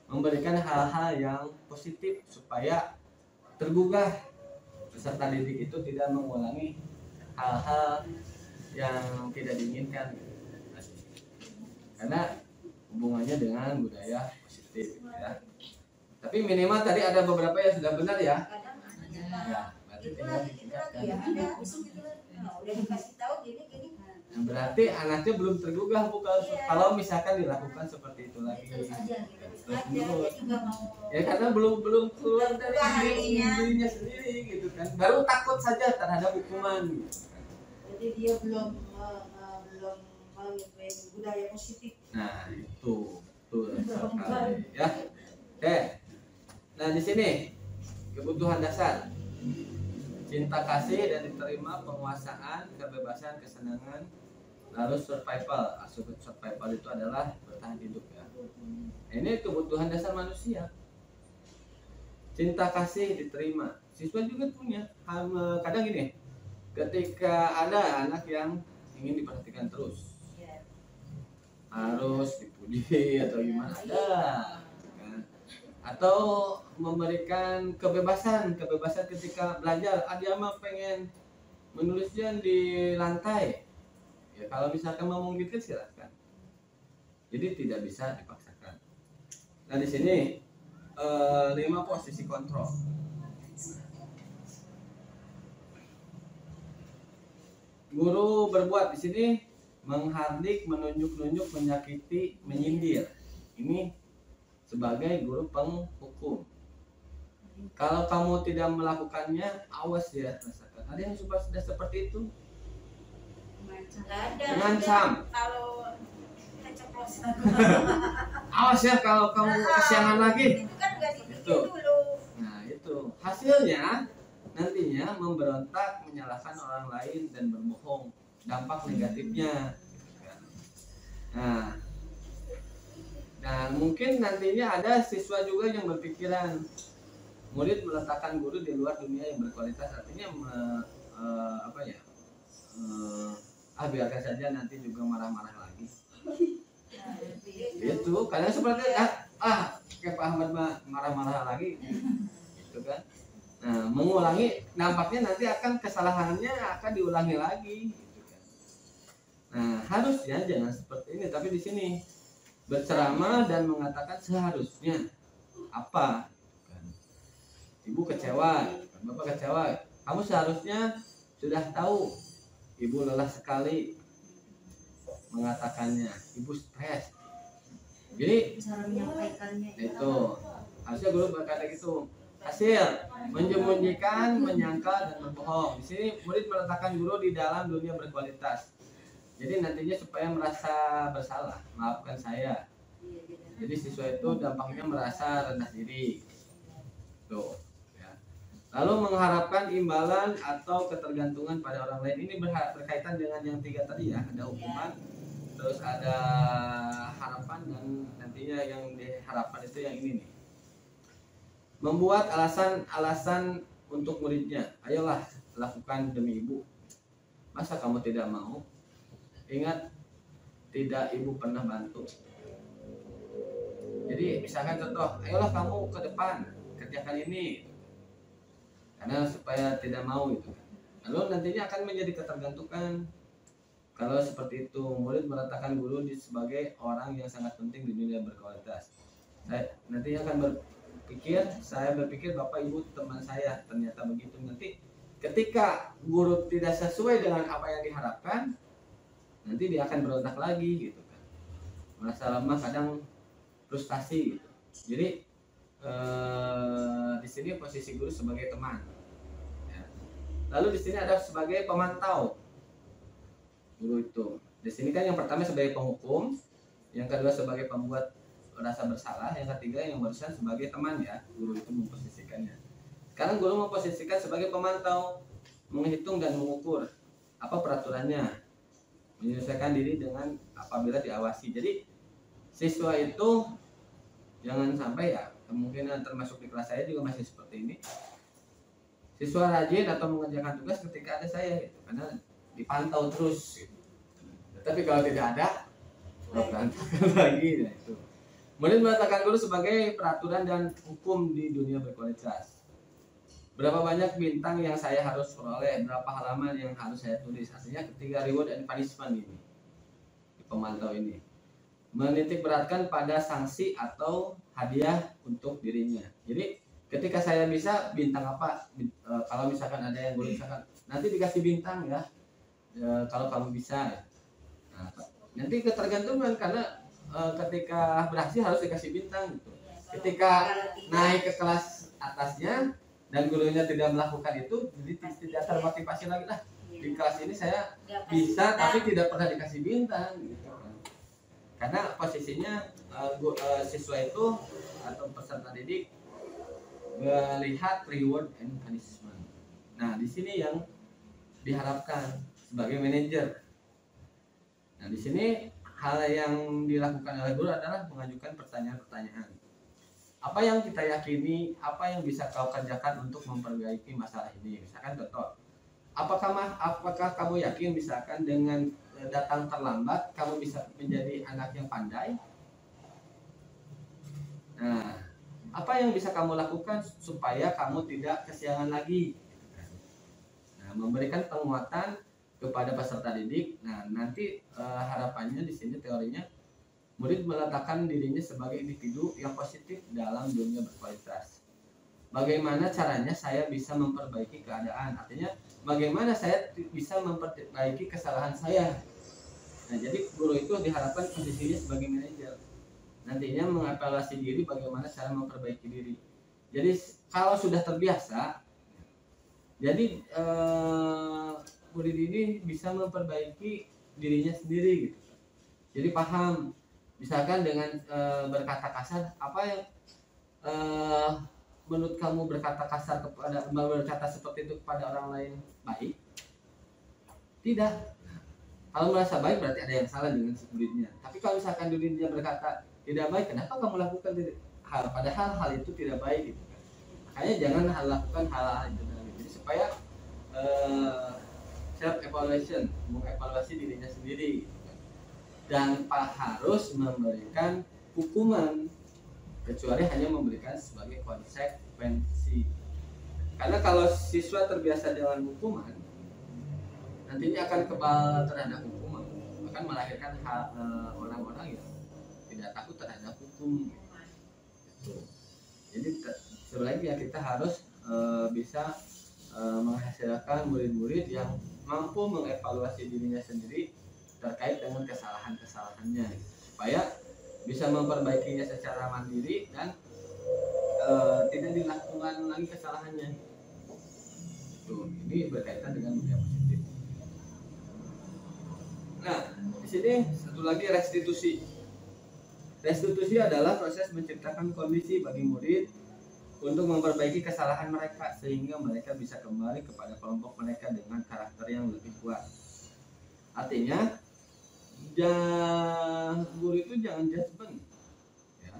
memberikan hal-hal yang positif supaya tergugah peserta didik itu tidak mengulangi hal-hal yang tidak diinginkan, karena hubungannya dengan budaya positif ya. Tapi minimal tadi ada beberapa yang sudah benar ya. Ya, berarti tinggal ditingkatkan. Udah dikasih tahu gini. Nah, berarti anaknya belum tergugah Bu kalau misalkan dilakukan seperti itu lagi. Terus aja gitu. Terus Jadi nggak mau. Ya karena belum keluar dari dirinya sendiri gitu kan. Baru takut saja terhadap hukuman. Jadi dia belum mengikuti budaya positif. Nah, itu sekali ya. Oke. Nah, di sini kebutuhan dasar. Cinta kasih dan diterima, penguasaan, kebebasan, kesenangan, lalu survival. Survival itu adalah bertahan hidup ya. Ini kebutuhan dasar manusia. Cinta kasih diterima. Siswa juga punya. Kadang gini, ketika ada anak yang ingin diperhatikan terus, harus dipuji atau gimana, ada. Atau memberikan kebebasan ketika belajar. Dia mah pengen menulisnya di lantai ya, kalau misalkan mau gitu silakan, jadi tidak bisa dipaksakan. Nah di sini 5 posisi kontrol. Guru berbuat di sini menghardik, menunjuk-nunjuk, menyakiti, menyindir. Ini sebagai guru penghukum. Kalau kamu tidak melakukannya, awas ya, rasakan. Ada yang sudah seperti itu? Mengancam. Kalau keceplosan. Awas ya kalau kamu kesiangan lagi. Itu kan nggak dibikin Itu. dulu. Nah itu hasilnya nantinya memberontak, menyalahkan orang lain dan berbohong. Dampak negatifnya. Nah mungkin nantinya ada siswa juga yang berpikiran murid meletakkan guru di luar dunia yang berkualitas, artinya biarkan saja nanti juga marah-marah lagi. Itu kadang seperti kayak Pak Ahmad marah-marah lagi, gitu kan. Nah mengulangi, nampaknya nanti akan kesalahannya akan diulangi lagi, gitu kan. Nah harusnya jangan seperti ini, tapi di sini berceramah dan mengatakan seharusnya apa. Ibu kecewa, Bapak kecewa. Kamu seharusnya sudah tahu. Ibu lelah sekali mengatakannya. Ibu stres. Jadi Cara menyampaikannya itu harusnya guru berkata gitu. Hasil menyembunyikan, menyangkal dan berbohong. Di sini murid meletakkan guru di dalam dunia berkualitas. Jadi nantinya supaya merasa bersalah, maafkan saya. Jadi siswa itu dampaknya merasa rendah diri. Tuh. Lalu mengharapkan imbalan atau ketergantungan pada orang lain. Ini berkaitan dengan yang 3 tadi ya. Ada hukuman, terus ada harapan, dan nantinya yang diharapkan itu yang ini nih. Membuat alasan untuk muridnya. Ayolah lakukan demi ibu. Masa kamu tidak mau? Ingat, tidak ibu pernah bantu. Jadi misalkan contoh, ayolah kamu ke depan kerjakan ini. Karena supaya tidak mau itu. Lalu nantinya akan menjadi ketergantungan. Kalau seperti itu, murid meletakkan guru sebagai orang yang sangat penting di dunia berkualitas. Nantinya akan saya berpikir Bapak Ibu teman saya, ternyata begitu. Nanti ketika guru tidak sesuai dengan apa yang diharapkan, nanti dia akan berontak lagi gitu kan. Merasa lemah, kadang frustasi gitu. Jadi di sini posisi guru sebagai teman. Ya. Lalu di sini ada sebagai pemantau. Guru itu. Di sini kan yang pertama sebagai penghukum, yang kedua sebagai pembuat rasa bersalah, yang ketiga yang barusan sebagai teman ya. Guru itu memposisikannya. Sekarang guru memposisikan sebagai pemantau, menghitung dan mengukur apa peraturannya, menyesuaikan diri dengan apabila diawasi. Jadi siswa itu jangan sampai, ya kemungkinan termasuk di kelas saya juga masih seperti ini, siswa rajin atau mengerjakan tugas ketika ada saya gitu, karena dipantau terus gitu. Tapi kalau tidak ada, berantakan lagi. Nah, itu kemudian meletakkan guru sebagai peraturan dan hukum di dunia berkualitas. Berapa banyak bintang yang saya harus peroleh, berapa halaman yang harus saya tulis, artinya ketiga reward and punishment ini di pemantau ini. Menitik beratkan pada sanksi atau hadiah untuk dirinya. Jadi ketika saya bisa, bintang apa? Kalau misalkan ada yang guru misalkan nanti dikasih bintang ya, kalau kamu bisa ya. Nah, nanti ketergantungan, karena ketika berhasil harus dikasih bintang gitu. Ketika naik ke kelas atasnya dan gurunya tidak melakukan itu, jadi tidak termotivasi lagi lah. Di kelas ini saya bisa tapi tidak pernah dikasih bintang gitu kan. Karena posisinya siswa itu atau peserta didik melihat reward and punishment. Nah, di sini yang diharapkan sebagai manajer. Nah, di sini hal yang dilakukan oleh guru adalah mengajukan pertanyaan-pertanyaan. Apa yang kita yakini, apa yang bisa kau kerjakan untuk memperbaiki masalah ini? Misalkan contoh, apakah kamu yakin misalkan dengan datang terlambat kamu bisa menjadi anak yang pandai? Nah, apa yang bisa kamu lakukan supaya kamu tidak kesiangan lagi? Nah, memberikan penguatan kepada peserta didik. Nah, nanti harapannya di sini teorinya murid meletakkan dirinya sebagai individu yang positif dalam dunia berkualitas. Bagaimana caranya saya bisa memperbaiki keadaan? Artinya bagaimana saya bisa memperbaiki kesalahan saya? Nah, jadi guru itu diharapkan posisinya sebagai manajer. Nantinya mengevaluasi diri bagaimana cara memperbaiki diri. Jadi kalau sudah terbiasa, jadi murid ini bisa memperbaiki dirinya sendiri gitu. Jadi paham, misalkan dengan berkata kasar, apa yang menurut kamu berkata seperti itu kepada orang lain baik? Tidak. Kalau merasa baik berarti ada yang salah dengan muridnya. Tapi kalau misalkan muridnya berkata tidak baik, kenapa kamu lakukan padahal hal itu tidak baik gitu kan. Makanya jangan lakukan hal-hal itu. Jadi supaya self evaluation, mengevaluasi dirinya sendiri gitu kan. Dan harus memberikan hukuman, kecuali hanya memberikan sebagai konsekuensi. Karena kalau siswa terbiasa dengan hukuman, nantinya akan kebal terhadap hukuman, akan melahirkan orang-orang yang tidak takut terhadap hukum. Jadi sebaliknya kita harus bisa menghasilkan murid-murid yang mampu mengevaluasi dirinya sendiri terkait dengan kesalahan-kesalahannya, supaya bisa memperbaikinya secara mandiri dan tidak dilakukan lagi kesalahannya. Ini berkaitan dengan budaya positif. Nah, di sini satu lagi restitusi. Restitusi adalah proses menciptakan kondisi bagi murid untuk memperbaiki kesalahan mereka sehingga mereka bisa kembali kepada kelompok mereka dengan karakter yang lebih kuat. Artinya, guru itu jangan judgement, ya.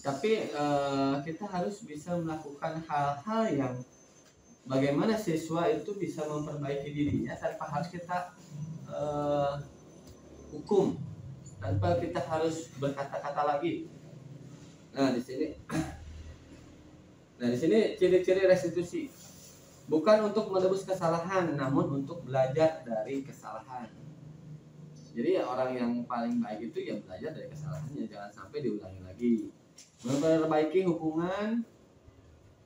Tapi kita harus bisa melakukan hal-hal yang bagaimana siswa itu bisa memperbaiki dirinya tanpa harus kita hukum, tanpa kita harus berkata-kata lagi. Nah, di sini ciri-ciri restitusi bukan untuk menebus kesalahan, namun untuk belajar dari kesalahan. Jadi orang yang paling baik itu ya belajar dari kesalahannya, jangan sampai diulangi lagi. Memperbaiki hubungan,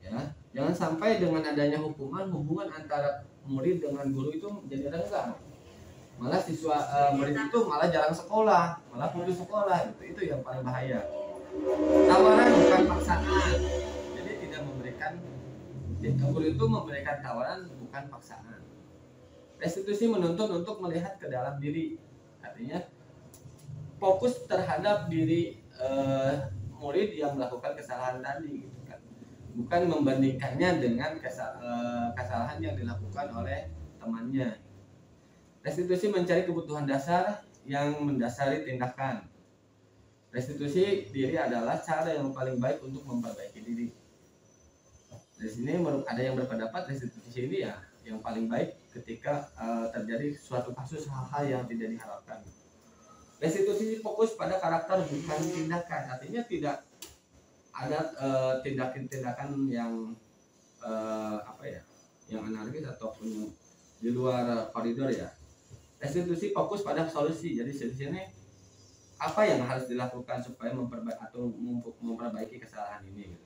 ya, jangan sampai dengan adanya hubungan antara murid dengan guru itu menjadi renggang. Malah murid itu malah jarang sekolah, malah putus sekolah, itu yang paling bahaya. Tawaran bukan paksaan. Jadi tidak memberikan, guru itu memberikan tawaran bukan paksaan. Restitusi menuntut untuk melihat ke dalam diri, artinya fokus terhadap diri murid yang melakukan kesalahan tadi gitu kan. bukan membandingkannya dengan kesalahan yang dilakukan oleh temannya. Restitusi mencari kebutuhan dasar yang mendasari tindakan. Restitusi diri adalah cara yang paling baik untuk memperbaiki diri. Di sini ada yang berpendapat restitusi ini ya yang paling baik ketika terjadi suatu kasus hal-hal yang tidak diharapkan. Restitusi fokus pada karakter bukan tindakan, artinya tidak ada tindakan-tindakan yang yang anarkis ataupun di luar koridor ya. Restitusi fokus pada solusi, jadi di sini apa yang harus dilakukan supaya memperbaiki kesalahan ini.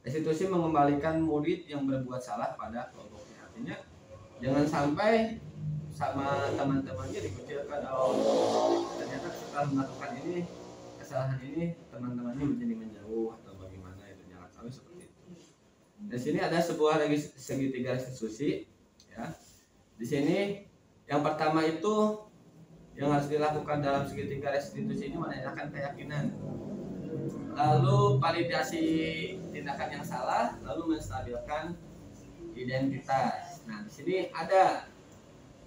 Restitusi mengembalikan murid yang berbuat salah pada kelompoknya, artinya jangan sampai sama teman-temannya dikucilkan. Ternyata setelah melakukan ini kesalahan ini teman-temannya menjadi menjauh atau bagaimana, itu jangan sampai seperti itu. Di sini ada sebuah segitiga restitusi ya. Di sini yang pertama itu yang harus dilakukan dalam segitiga restitusi ini menanyakan keyakinan, lalu validasi tindakan yang salah, lalu menstabilkan identitas. Nah, di sini ada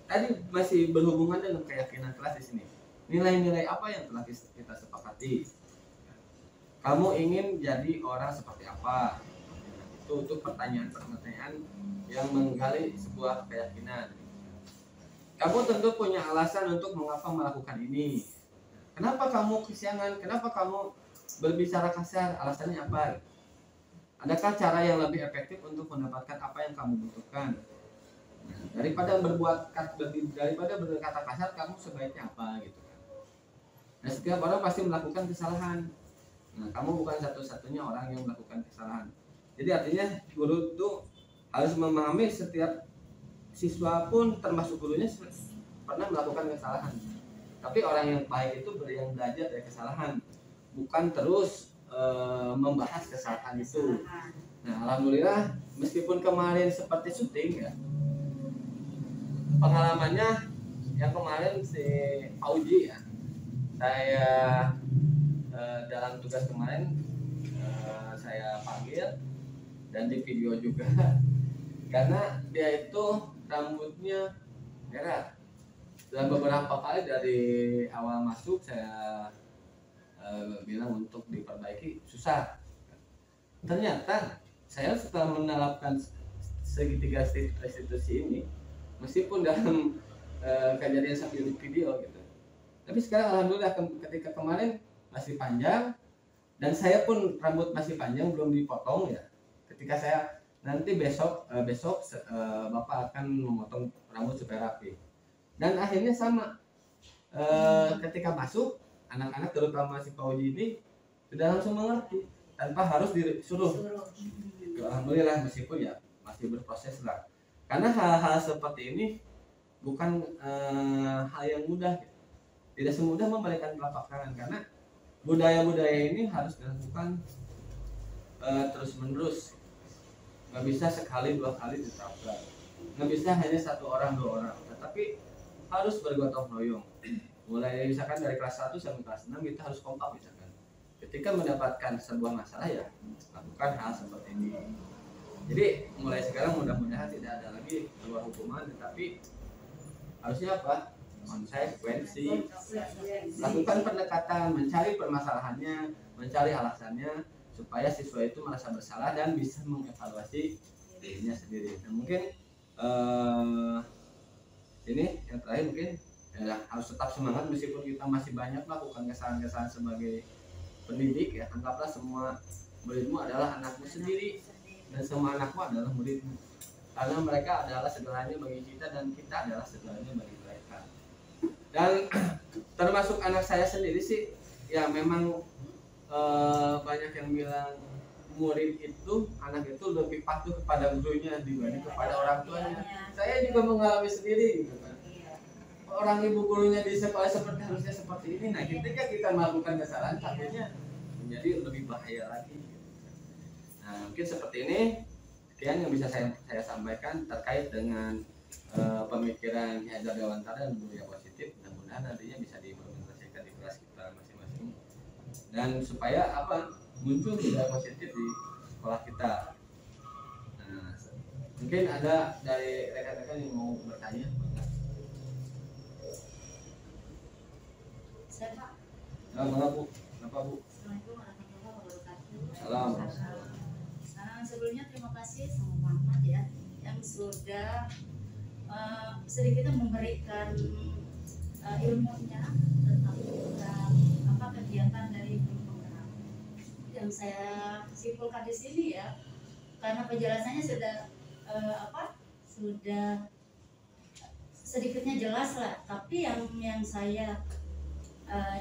tadi masih berhubungan dengan keyakinan kelas di sini. Nilai-nilai apa yang telah kita sepakati? Kamu ingin jadi orang seperti apa? Itu untuk pertanyaan-pertanyaan yang menggali sebuah keyakinan. Kamu tentu punya alasan untuk mengapa melakukan ini. Kenapa kamu kesiangan? Kenapa kamu berbicara kasar? Alasannya apa? Adakah cara yang lebih efektif untuk mendapatkan apa yang kamu butuhkan? Daripada berkata kasar, kamu sebaiknya apa gitu kan? Nah, setiap orang pasti melakukan kesalahan. Nah, kamu bukan satu-satunya orang yang melakukan kesalahan. Jadi artinya guru itu harus memahami setiap siswa pun termasuk gurunya pernah melakukan kesalahan. Tapi orang yang baik itu yang belajar dari kesalahan, bukan terus membahas kesalahan itu. Nah, alhamdulillah meskipun kemarin seperti syuting ya, pengalamannya yang kemarin si Fauji ya, saya dalam tugas kemarin saya panggil dan di video juga karena dia itu rambutnya merah. Dan beberapa kali dari awal masuk saya bilang untuk diperbaiki susah. Ternyata saya setelah menerapkan segitiga restitusi ini, meskipun dalam kejadian sambil di video gitu, tapi sekarang alhamdulillah ketika kemarin masih panjang dan saya pun rambut masih panjang belum dipotong ya. Ketika saya nanti besok bapak akan memotong rambut supaya rapi, dan akhirnya sama ketika masuk anak-anak terutama si Pauji ini sudah langsung mengerti tanpa harus disuruh. Alhamdulillah meskipun ya masih berproses lah, karena hal-hal seperti ini bukan hal yang mudah, tidak semudah membalikan telapak tangan, karena budaya-budaya ini harus dilakukan terus menerus. Nggak bisa sekali dua kali diterapkan, nggak bisa hanya satu orang dua orang, tetapi harus bergotong royong. Mulai misalkan dari kelas 1 sampai kelas 6 kita harus kompak misalkan. Ketika mendapatkan sebuah masalah ya lakukan hal seperti ini. Jadi mulai sekarang mudah-mudahan tidak ada lagi keluar hukuman, tetapi harusnya apa? Konsekuensi. Lakukan pendekatan, mencari permasalahannya, mencari alasannya, supaya siswa itu merasa bersalah dan bisa mengevaluasi dirinya sendiri. Nah, mungkin ini yang terakhir mungkin ya, harus tetap semangat meskipun kita masih banyak melakukan kesalahan-kesalahan sebagai pendidik ya. Anggaplah semua muridmu adalah anakmu sendiri dan semua anakmu adalah muridmu, karena mereka adalah segalanya bagi kita dan kita adalah segalanya bagi mereka. Dan termasuk anak saya sendiri sih ya, memang banyak yang bilang murid itu, anak itu lebih patuh kepada gurunya dibanding kepada orang tuanya. Saya juga mengalami sendiri gitu kan. Orang ibu gurunya di sekolah seperti harusnya seperti ini. Nah, ketika kita melakukan kesalahan, akhirnya menjadi lebih bahaya lagi. Nah, mungkin seperti ini. Sekian yang bisa saya sampaikan terkait dengan pemikiran Ki Hajar Dewantara dan budaya positif. Mudah-mudahan nantinya bisa diimplementasikan di kelas kita masing-masing. Dan supaya muncul budaya positif di sekolah kita. Nah, mungkin ada dari rekan-rekan yang mau bertanya. Saya Pak. Bu. Kenapa Bu? Assalamualaikum warahmatullahi wabarakatuh. Salam. Sebelumnya terima kasih sama Muhammad ya yang sudah sedikit memberikan ilmunya tentang apa kegiatan dari Gunung Penggerak. Yang saya simpulkan di sini ya, karena penjelasannya sudah sudah sedikitnya jelas lah. Tapi yang saya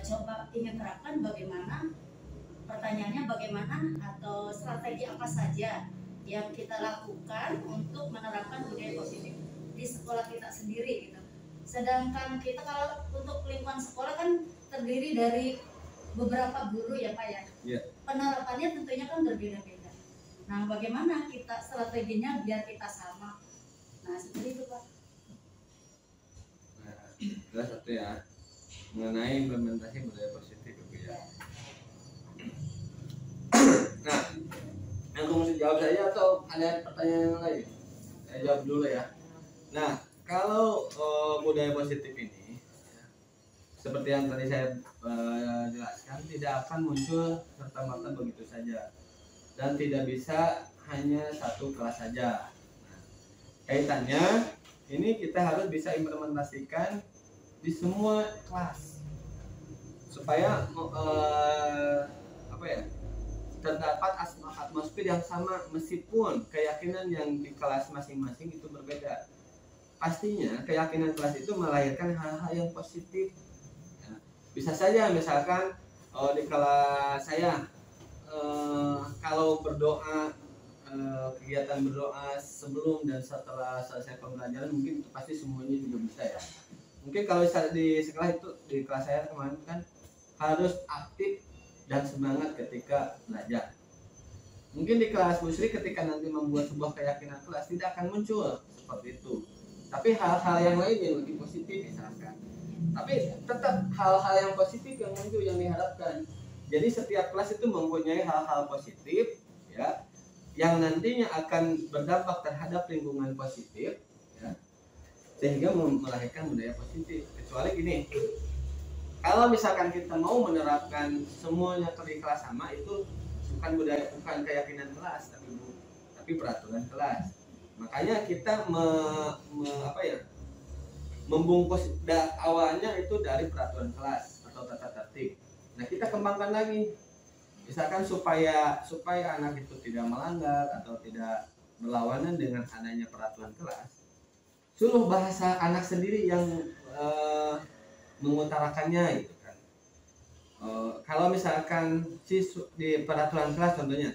coba ingin terapkan bagaimana, pertanyaannya bagaimana atau strategi apa saja yang kita lakukan untuk menerapkan budaya positif di sekolah kita sendiri gitu. Sedangkan kita kalau untuk lingkungan sekolah kan terdiri dari beberapa guru ya Pak ya. Yeah. Penerapannya tentunya kan berbeda-beda. Nah, bagaimana kita strateginya biar kita sama? Nah, seperti itu Pak. Nah, satu ya, mengenai implementasi budaya positif ya. Nah, yang kamu mesti jawab saja atau ada pertanyaan yang lain? Saya jawab dulu ya. Nah, kalau budaya positif ini, seperti yang tadi saya jelaskan, tidak akan muncul serta-merta begitu saja, dan tidak bisa hanya satu kelas saja. Nah, kaitannya ini kita harus bisa implementasikan di semua kelas supaya terdapat atmosfer yang sama meskipun keyakinan yang di kelas masing-masing itu berbeda. Pastinya keyakinan kelas itu melahirkan hal-hal yang positif. Ya, bisa saja misalkan di kelas saya kalau berdoa, kegiatan berdoa sebelum dan setelah selesai pembelajaran mungkin itu pasti semuanya juga bisa ya. Mungkin kalau di sekolah itu, di kelas saya kemarin kan harus aktif dan semangat ketika belajar. Mungkin di kelas musyrik ketika nanti membuat sebuah keyakinan kelas tidak akan muncul seperti itu. Tapi hal-hal yang lain yang lebih positif misalkan. Tapi tetap hal-hal yang positif yang muncul yang diharapkan. Jadi setiap kelas itu mempunyai hal-hal positif ya, yang nantinya akan berdampak terhadap lingkungan positif ya, sehingga melahirkan budaya positif. Kecuali gini, kalau misalkan kita mau menerapkan semuanya di kelas sama, itu bukan keyakinan kelas tapi peraturan kelas. Makanya kita membungkus awalnya itu dari peraturan kelas atau tata tertib. Nah, kita kembangkan lagi, misalkan supaya anak itu tidak melanggar atau tidak berlawanan dengan adanya peraturan kelas, suruh bahasa anak sendiri yang mengutarakannya itu kan. Kalau misalkan di peraturan kelas contohnya,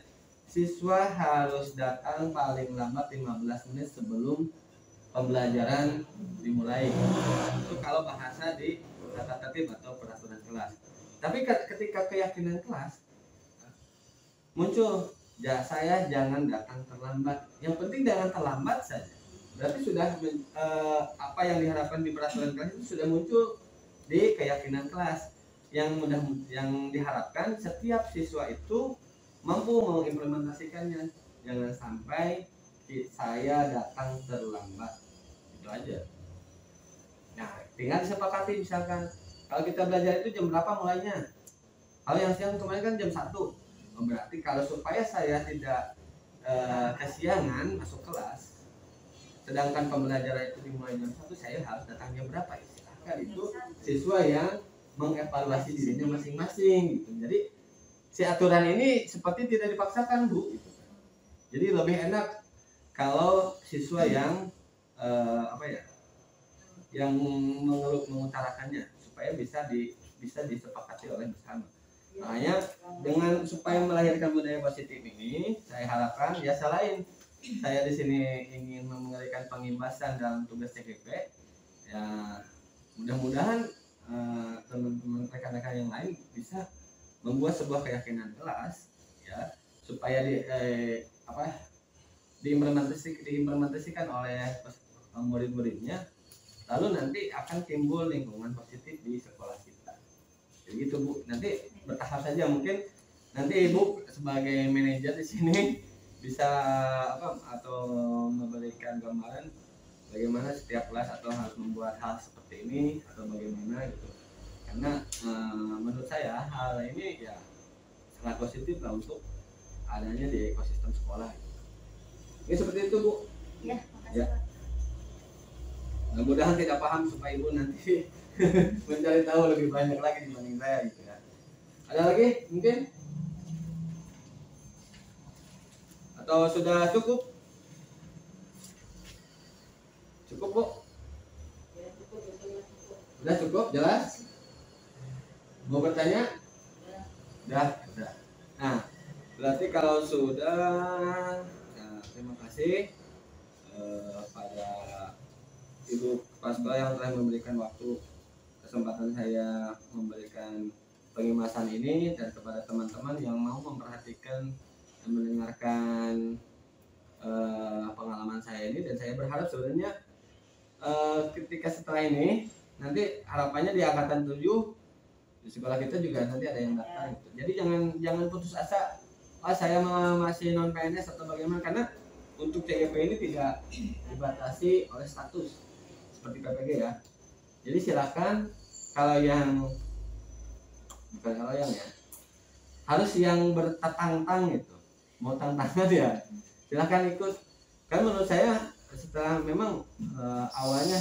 siswa harus datang paling lambat 15 menit sebelum pembelajaran dimulai. Itu kalau bahasa di tata tertib atau peraturan kelas. Tapi ketika keyakinan kelas muncul, ya saya jangan datang terlambat. Yang penting jangan terlambat saja. Berarti sudah apa yang diharapkan di peraturan kelas itu sudah muncul di keyakinan kelas. Yang diharapkan setiap siswa itu mampu mengimplementasikannya. Jangan sampai saya datang terlambat. Itu aja. Nah, tinggal disepakati misalkan kalau kita belajar itu jam berapa mulainya. Kalau yang siang kemarin kan jam 1. Berarti kalau supaya saya tidak kesiangan masuk kelas, sedangkan pembelajaran itu dimulai jam 1, saya harus datang jam berapa? Silahkan itu siswa yang mengevaluasi dirinya masing-masing gitu. Jadi si aturan ini seperti tidak dipaksakan Bu gitu. Jadi lebih enak kalau siswa yang yang mengutarakannya supaya bisa disepakati oleh bersama. Makanya dengan supaya melahirkan budaya positif ini, saya harapkan ya selain saya di sini ingin memberikan pengimbasan dalam tugas CGP, ya mudah-mudahan teman-teman rekan-rekan yang lain bisa membuat sebuah keyakinan kelas ya supaya diimplementasikan oleh murid-muridnya, lalu nanti akan timbul lingkungan positif di sekolah kita. Jadi gitu Bu, nanti bertahap saja, mungkin nanti Ibu sebagai manajer di sini bisa apa atau memberikan gambaran bagaimana setiap kelas atau harus membuat hal seperti ini atau bagaimana gitu. Karena menurut saya hal ini ya sangat positif lah untuk adanya di ekosistem sekolah. Ini seperti itu Bu. Ya, makasih Ya. Pak. Mudah-mudahan tidak paham supaya Ibu nanti mencari tahu lebih banyak lagi dibanding saya gitu ya. Ada lagi mungkin? Atau sudah cukup? Cukup Bu? Ya, cukup, cukup. Sudah cukup? Jelas? Mau bertanya? Ya. Sudah. Nah, berarti kalau sudah, nah, terima kasih pada Ibu Kepala Sekolah yang telah memberikan waktu kesempatan saya memberikan pengimasan ini, dan kepada teman-teman yang mau memperhatikan dan mendengarkan pengalaman saya ini. Dan saya berharap sebenarnya ketika setelah ini nanti harapannya di angkatan 7 di sekolah kita juga nanti ada yang daftar gitu. Jadi jangan putus asa, saya masih non PNS atau bagaimana, karena untuk CGP ini tidak dibatasi oleh status seperti PPG ya. Jadi silakan kalau yang bukan kalau yang ya harus yang bertatang-tang gitu, mau tantangan ya silakan ikut. Kan menurut saya setelah memang awalnya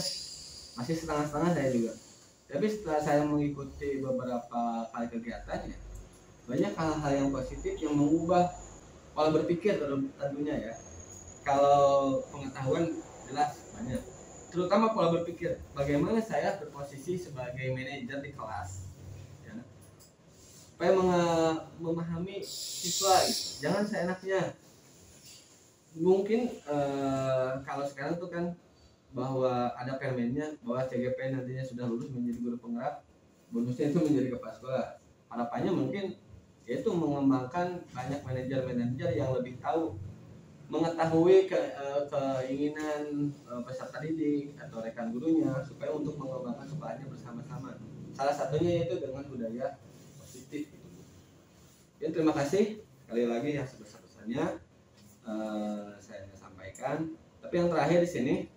masih setengah-setengah saya juga, tapi setelah saya mengikuti beberapa kali kegiatan ya, banyak hal-hal yang positif yang mengubah pola berpikir tentunya ya. Kalau pengetahuan jelas banyak, terutama pola berpikir bagaimana saya berposisi sebagai manajer di kelas ya, supaya memahami siswa gitu. Jangan seenaknya. Mungkin kalau sekarang tuh kan bahwa ada permennya bahwa CGP nantinya sudah lulus menjadi guru penggerak, bonusnya itu menjadi kepala sekolah. Harapannya mungkin yaitu mengembangkan banyak manajer-manajer yang lebih tahu, mengetahui keinginan peserta didik atau rekan gurunya supaya untuk mengembangkan sekolahnya bersama-sama. Salah satunya yaitu dengan budaya positif gitu. Ya, terima kasih sekali lagi yang sebesar-besarnya saya sampaikan. Tapi yang terakhir di sini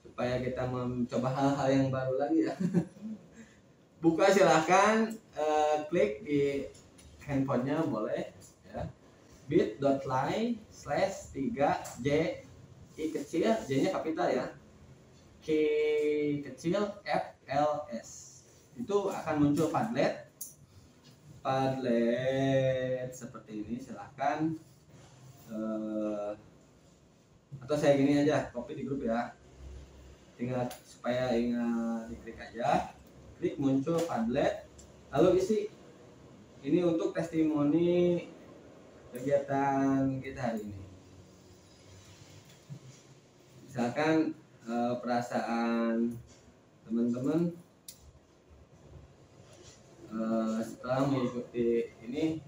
supaya kita mencoba hal-hal yang baru lagi ya. Buka silahkan klik di handphonenya boleh ya, bit.ly/3j i kecil, j nya kapital ya, k kecil fls. Itu akan muncul Padlet seperti ini. Silahkan atau saya gini aja, copy di grup ya, tinggal supaya ingat diklik aja, klik muncul Padlet, lalu isi. Ini untuk testimoni kegiatan kita hari ini. Misalkan perasaan teman-teman setelah mengikuti ini,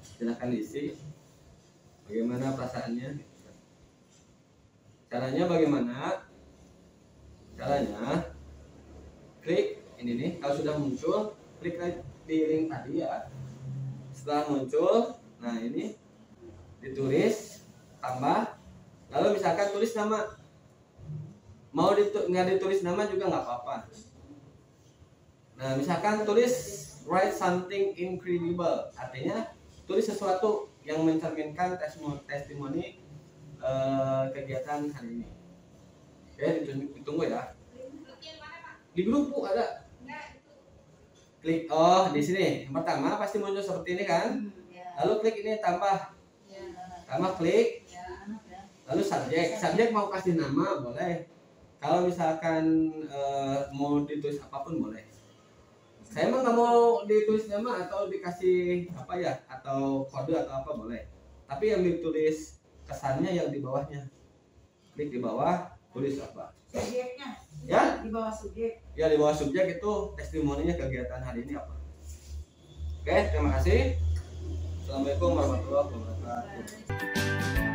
silahkan isi bagaimana perasaannya. Caranya bagaimana? Caranya klik ini nih, kalau sudah muncul klik di link tadi ya. Setelah muncul, nah ini ditulis tambah, lalu misalkan tulis nama. Mau nggak ditulis nama juga nggak apa-apa. Nah misalkan tulis write something incredible, artinya tulis sesuatu yang mencerminkan testimoni kegiatan hari ini. Oke, ditunggu ya. Di grup Bu ada. Klik di sini. Yang pertama pasti muncul seperti ini kan. Lalu klik ini tambah. Tambah klik. Lalu subjek mau kasih nama boleh. Kalau misalkan mau ditulis apapun boleh. Saya emang nggak mau ditulis nama atau dikasih apa ya, atau kode atau apa boleh. Tapi yang ditulis kesannya yang di bawahnya. Klik di bawah, tulis apa? Subjeknya. Ya? Di bawah subjek. Ya, di bawah subjek itu testimoninya kegiatan hari ini apa. Oke, terima kasih. Assalamualaikum warahmatullahi wabarakatuh.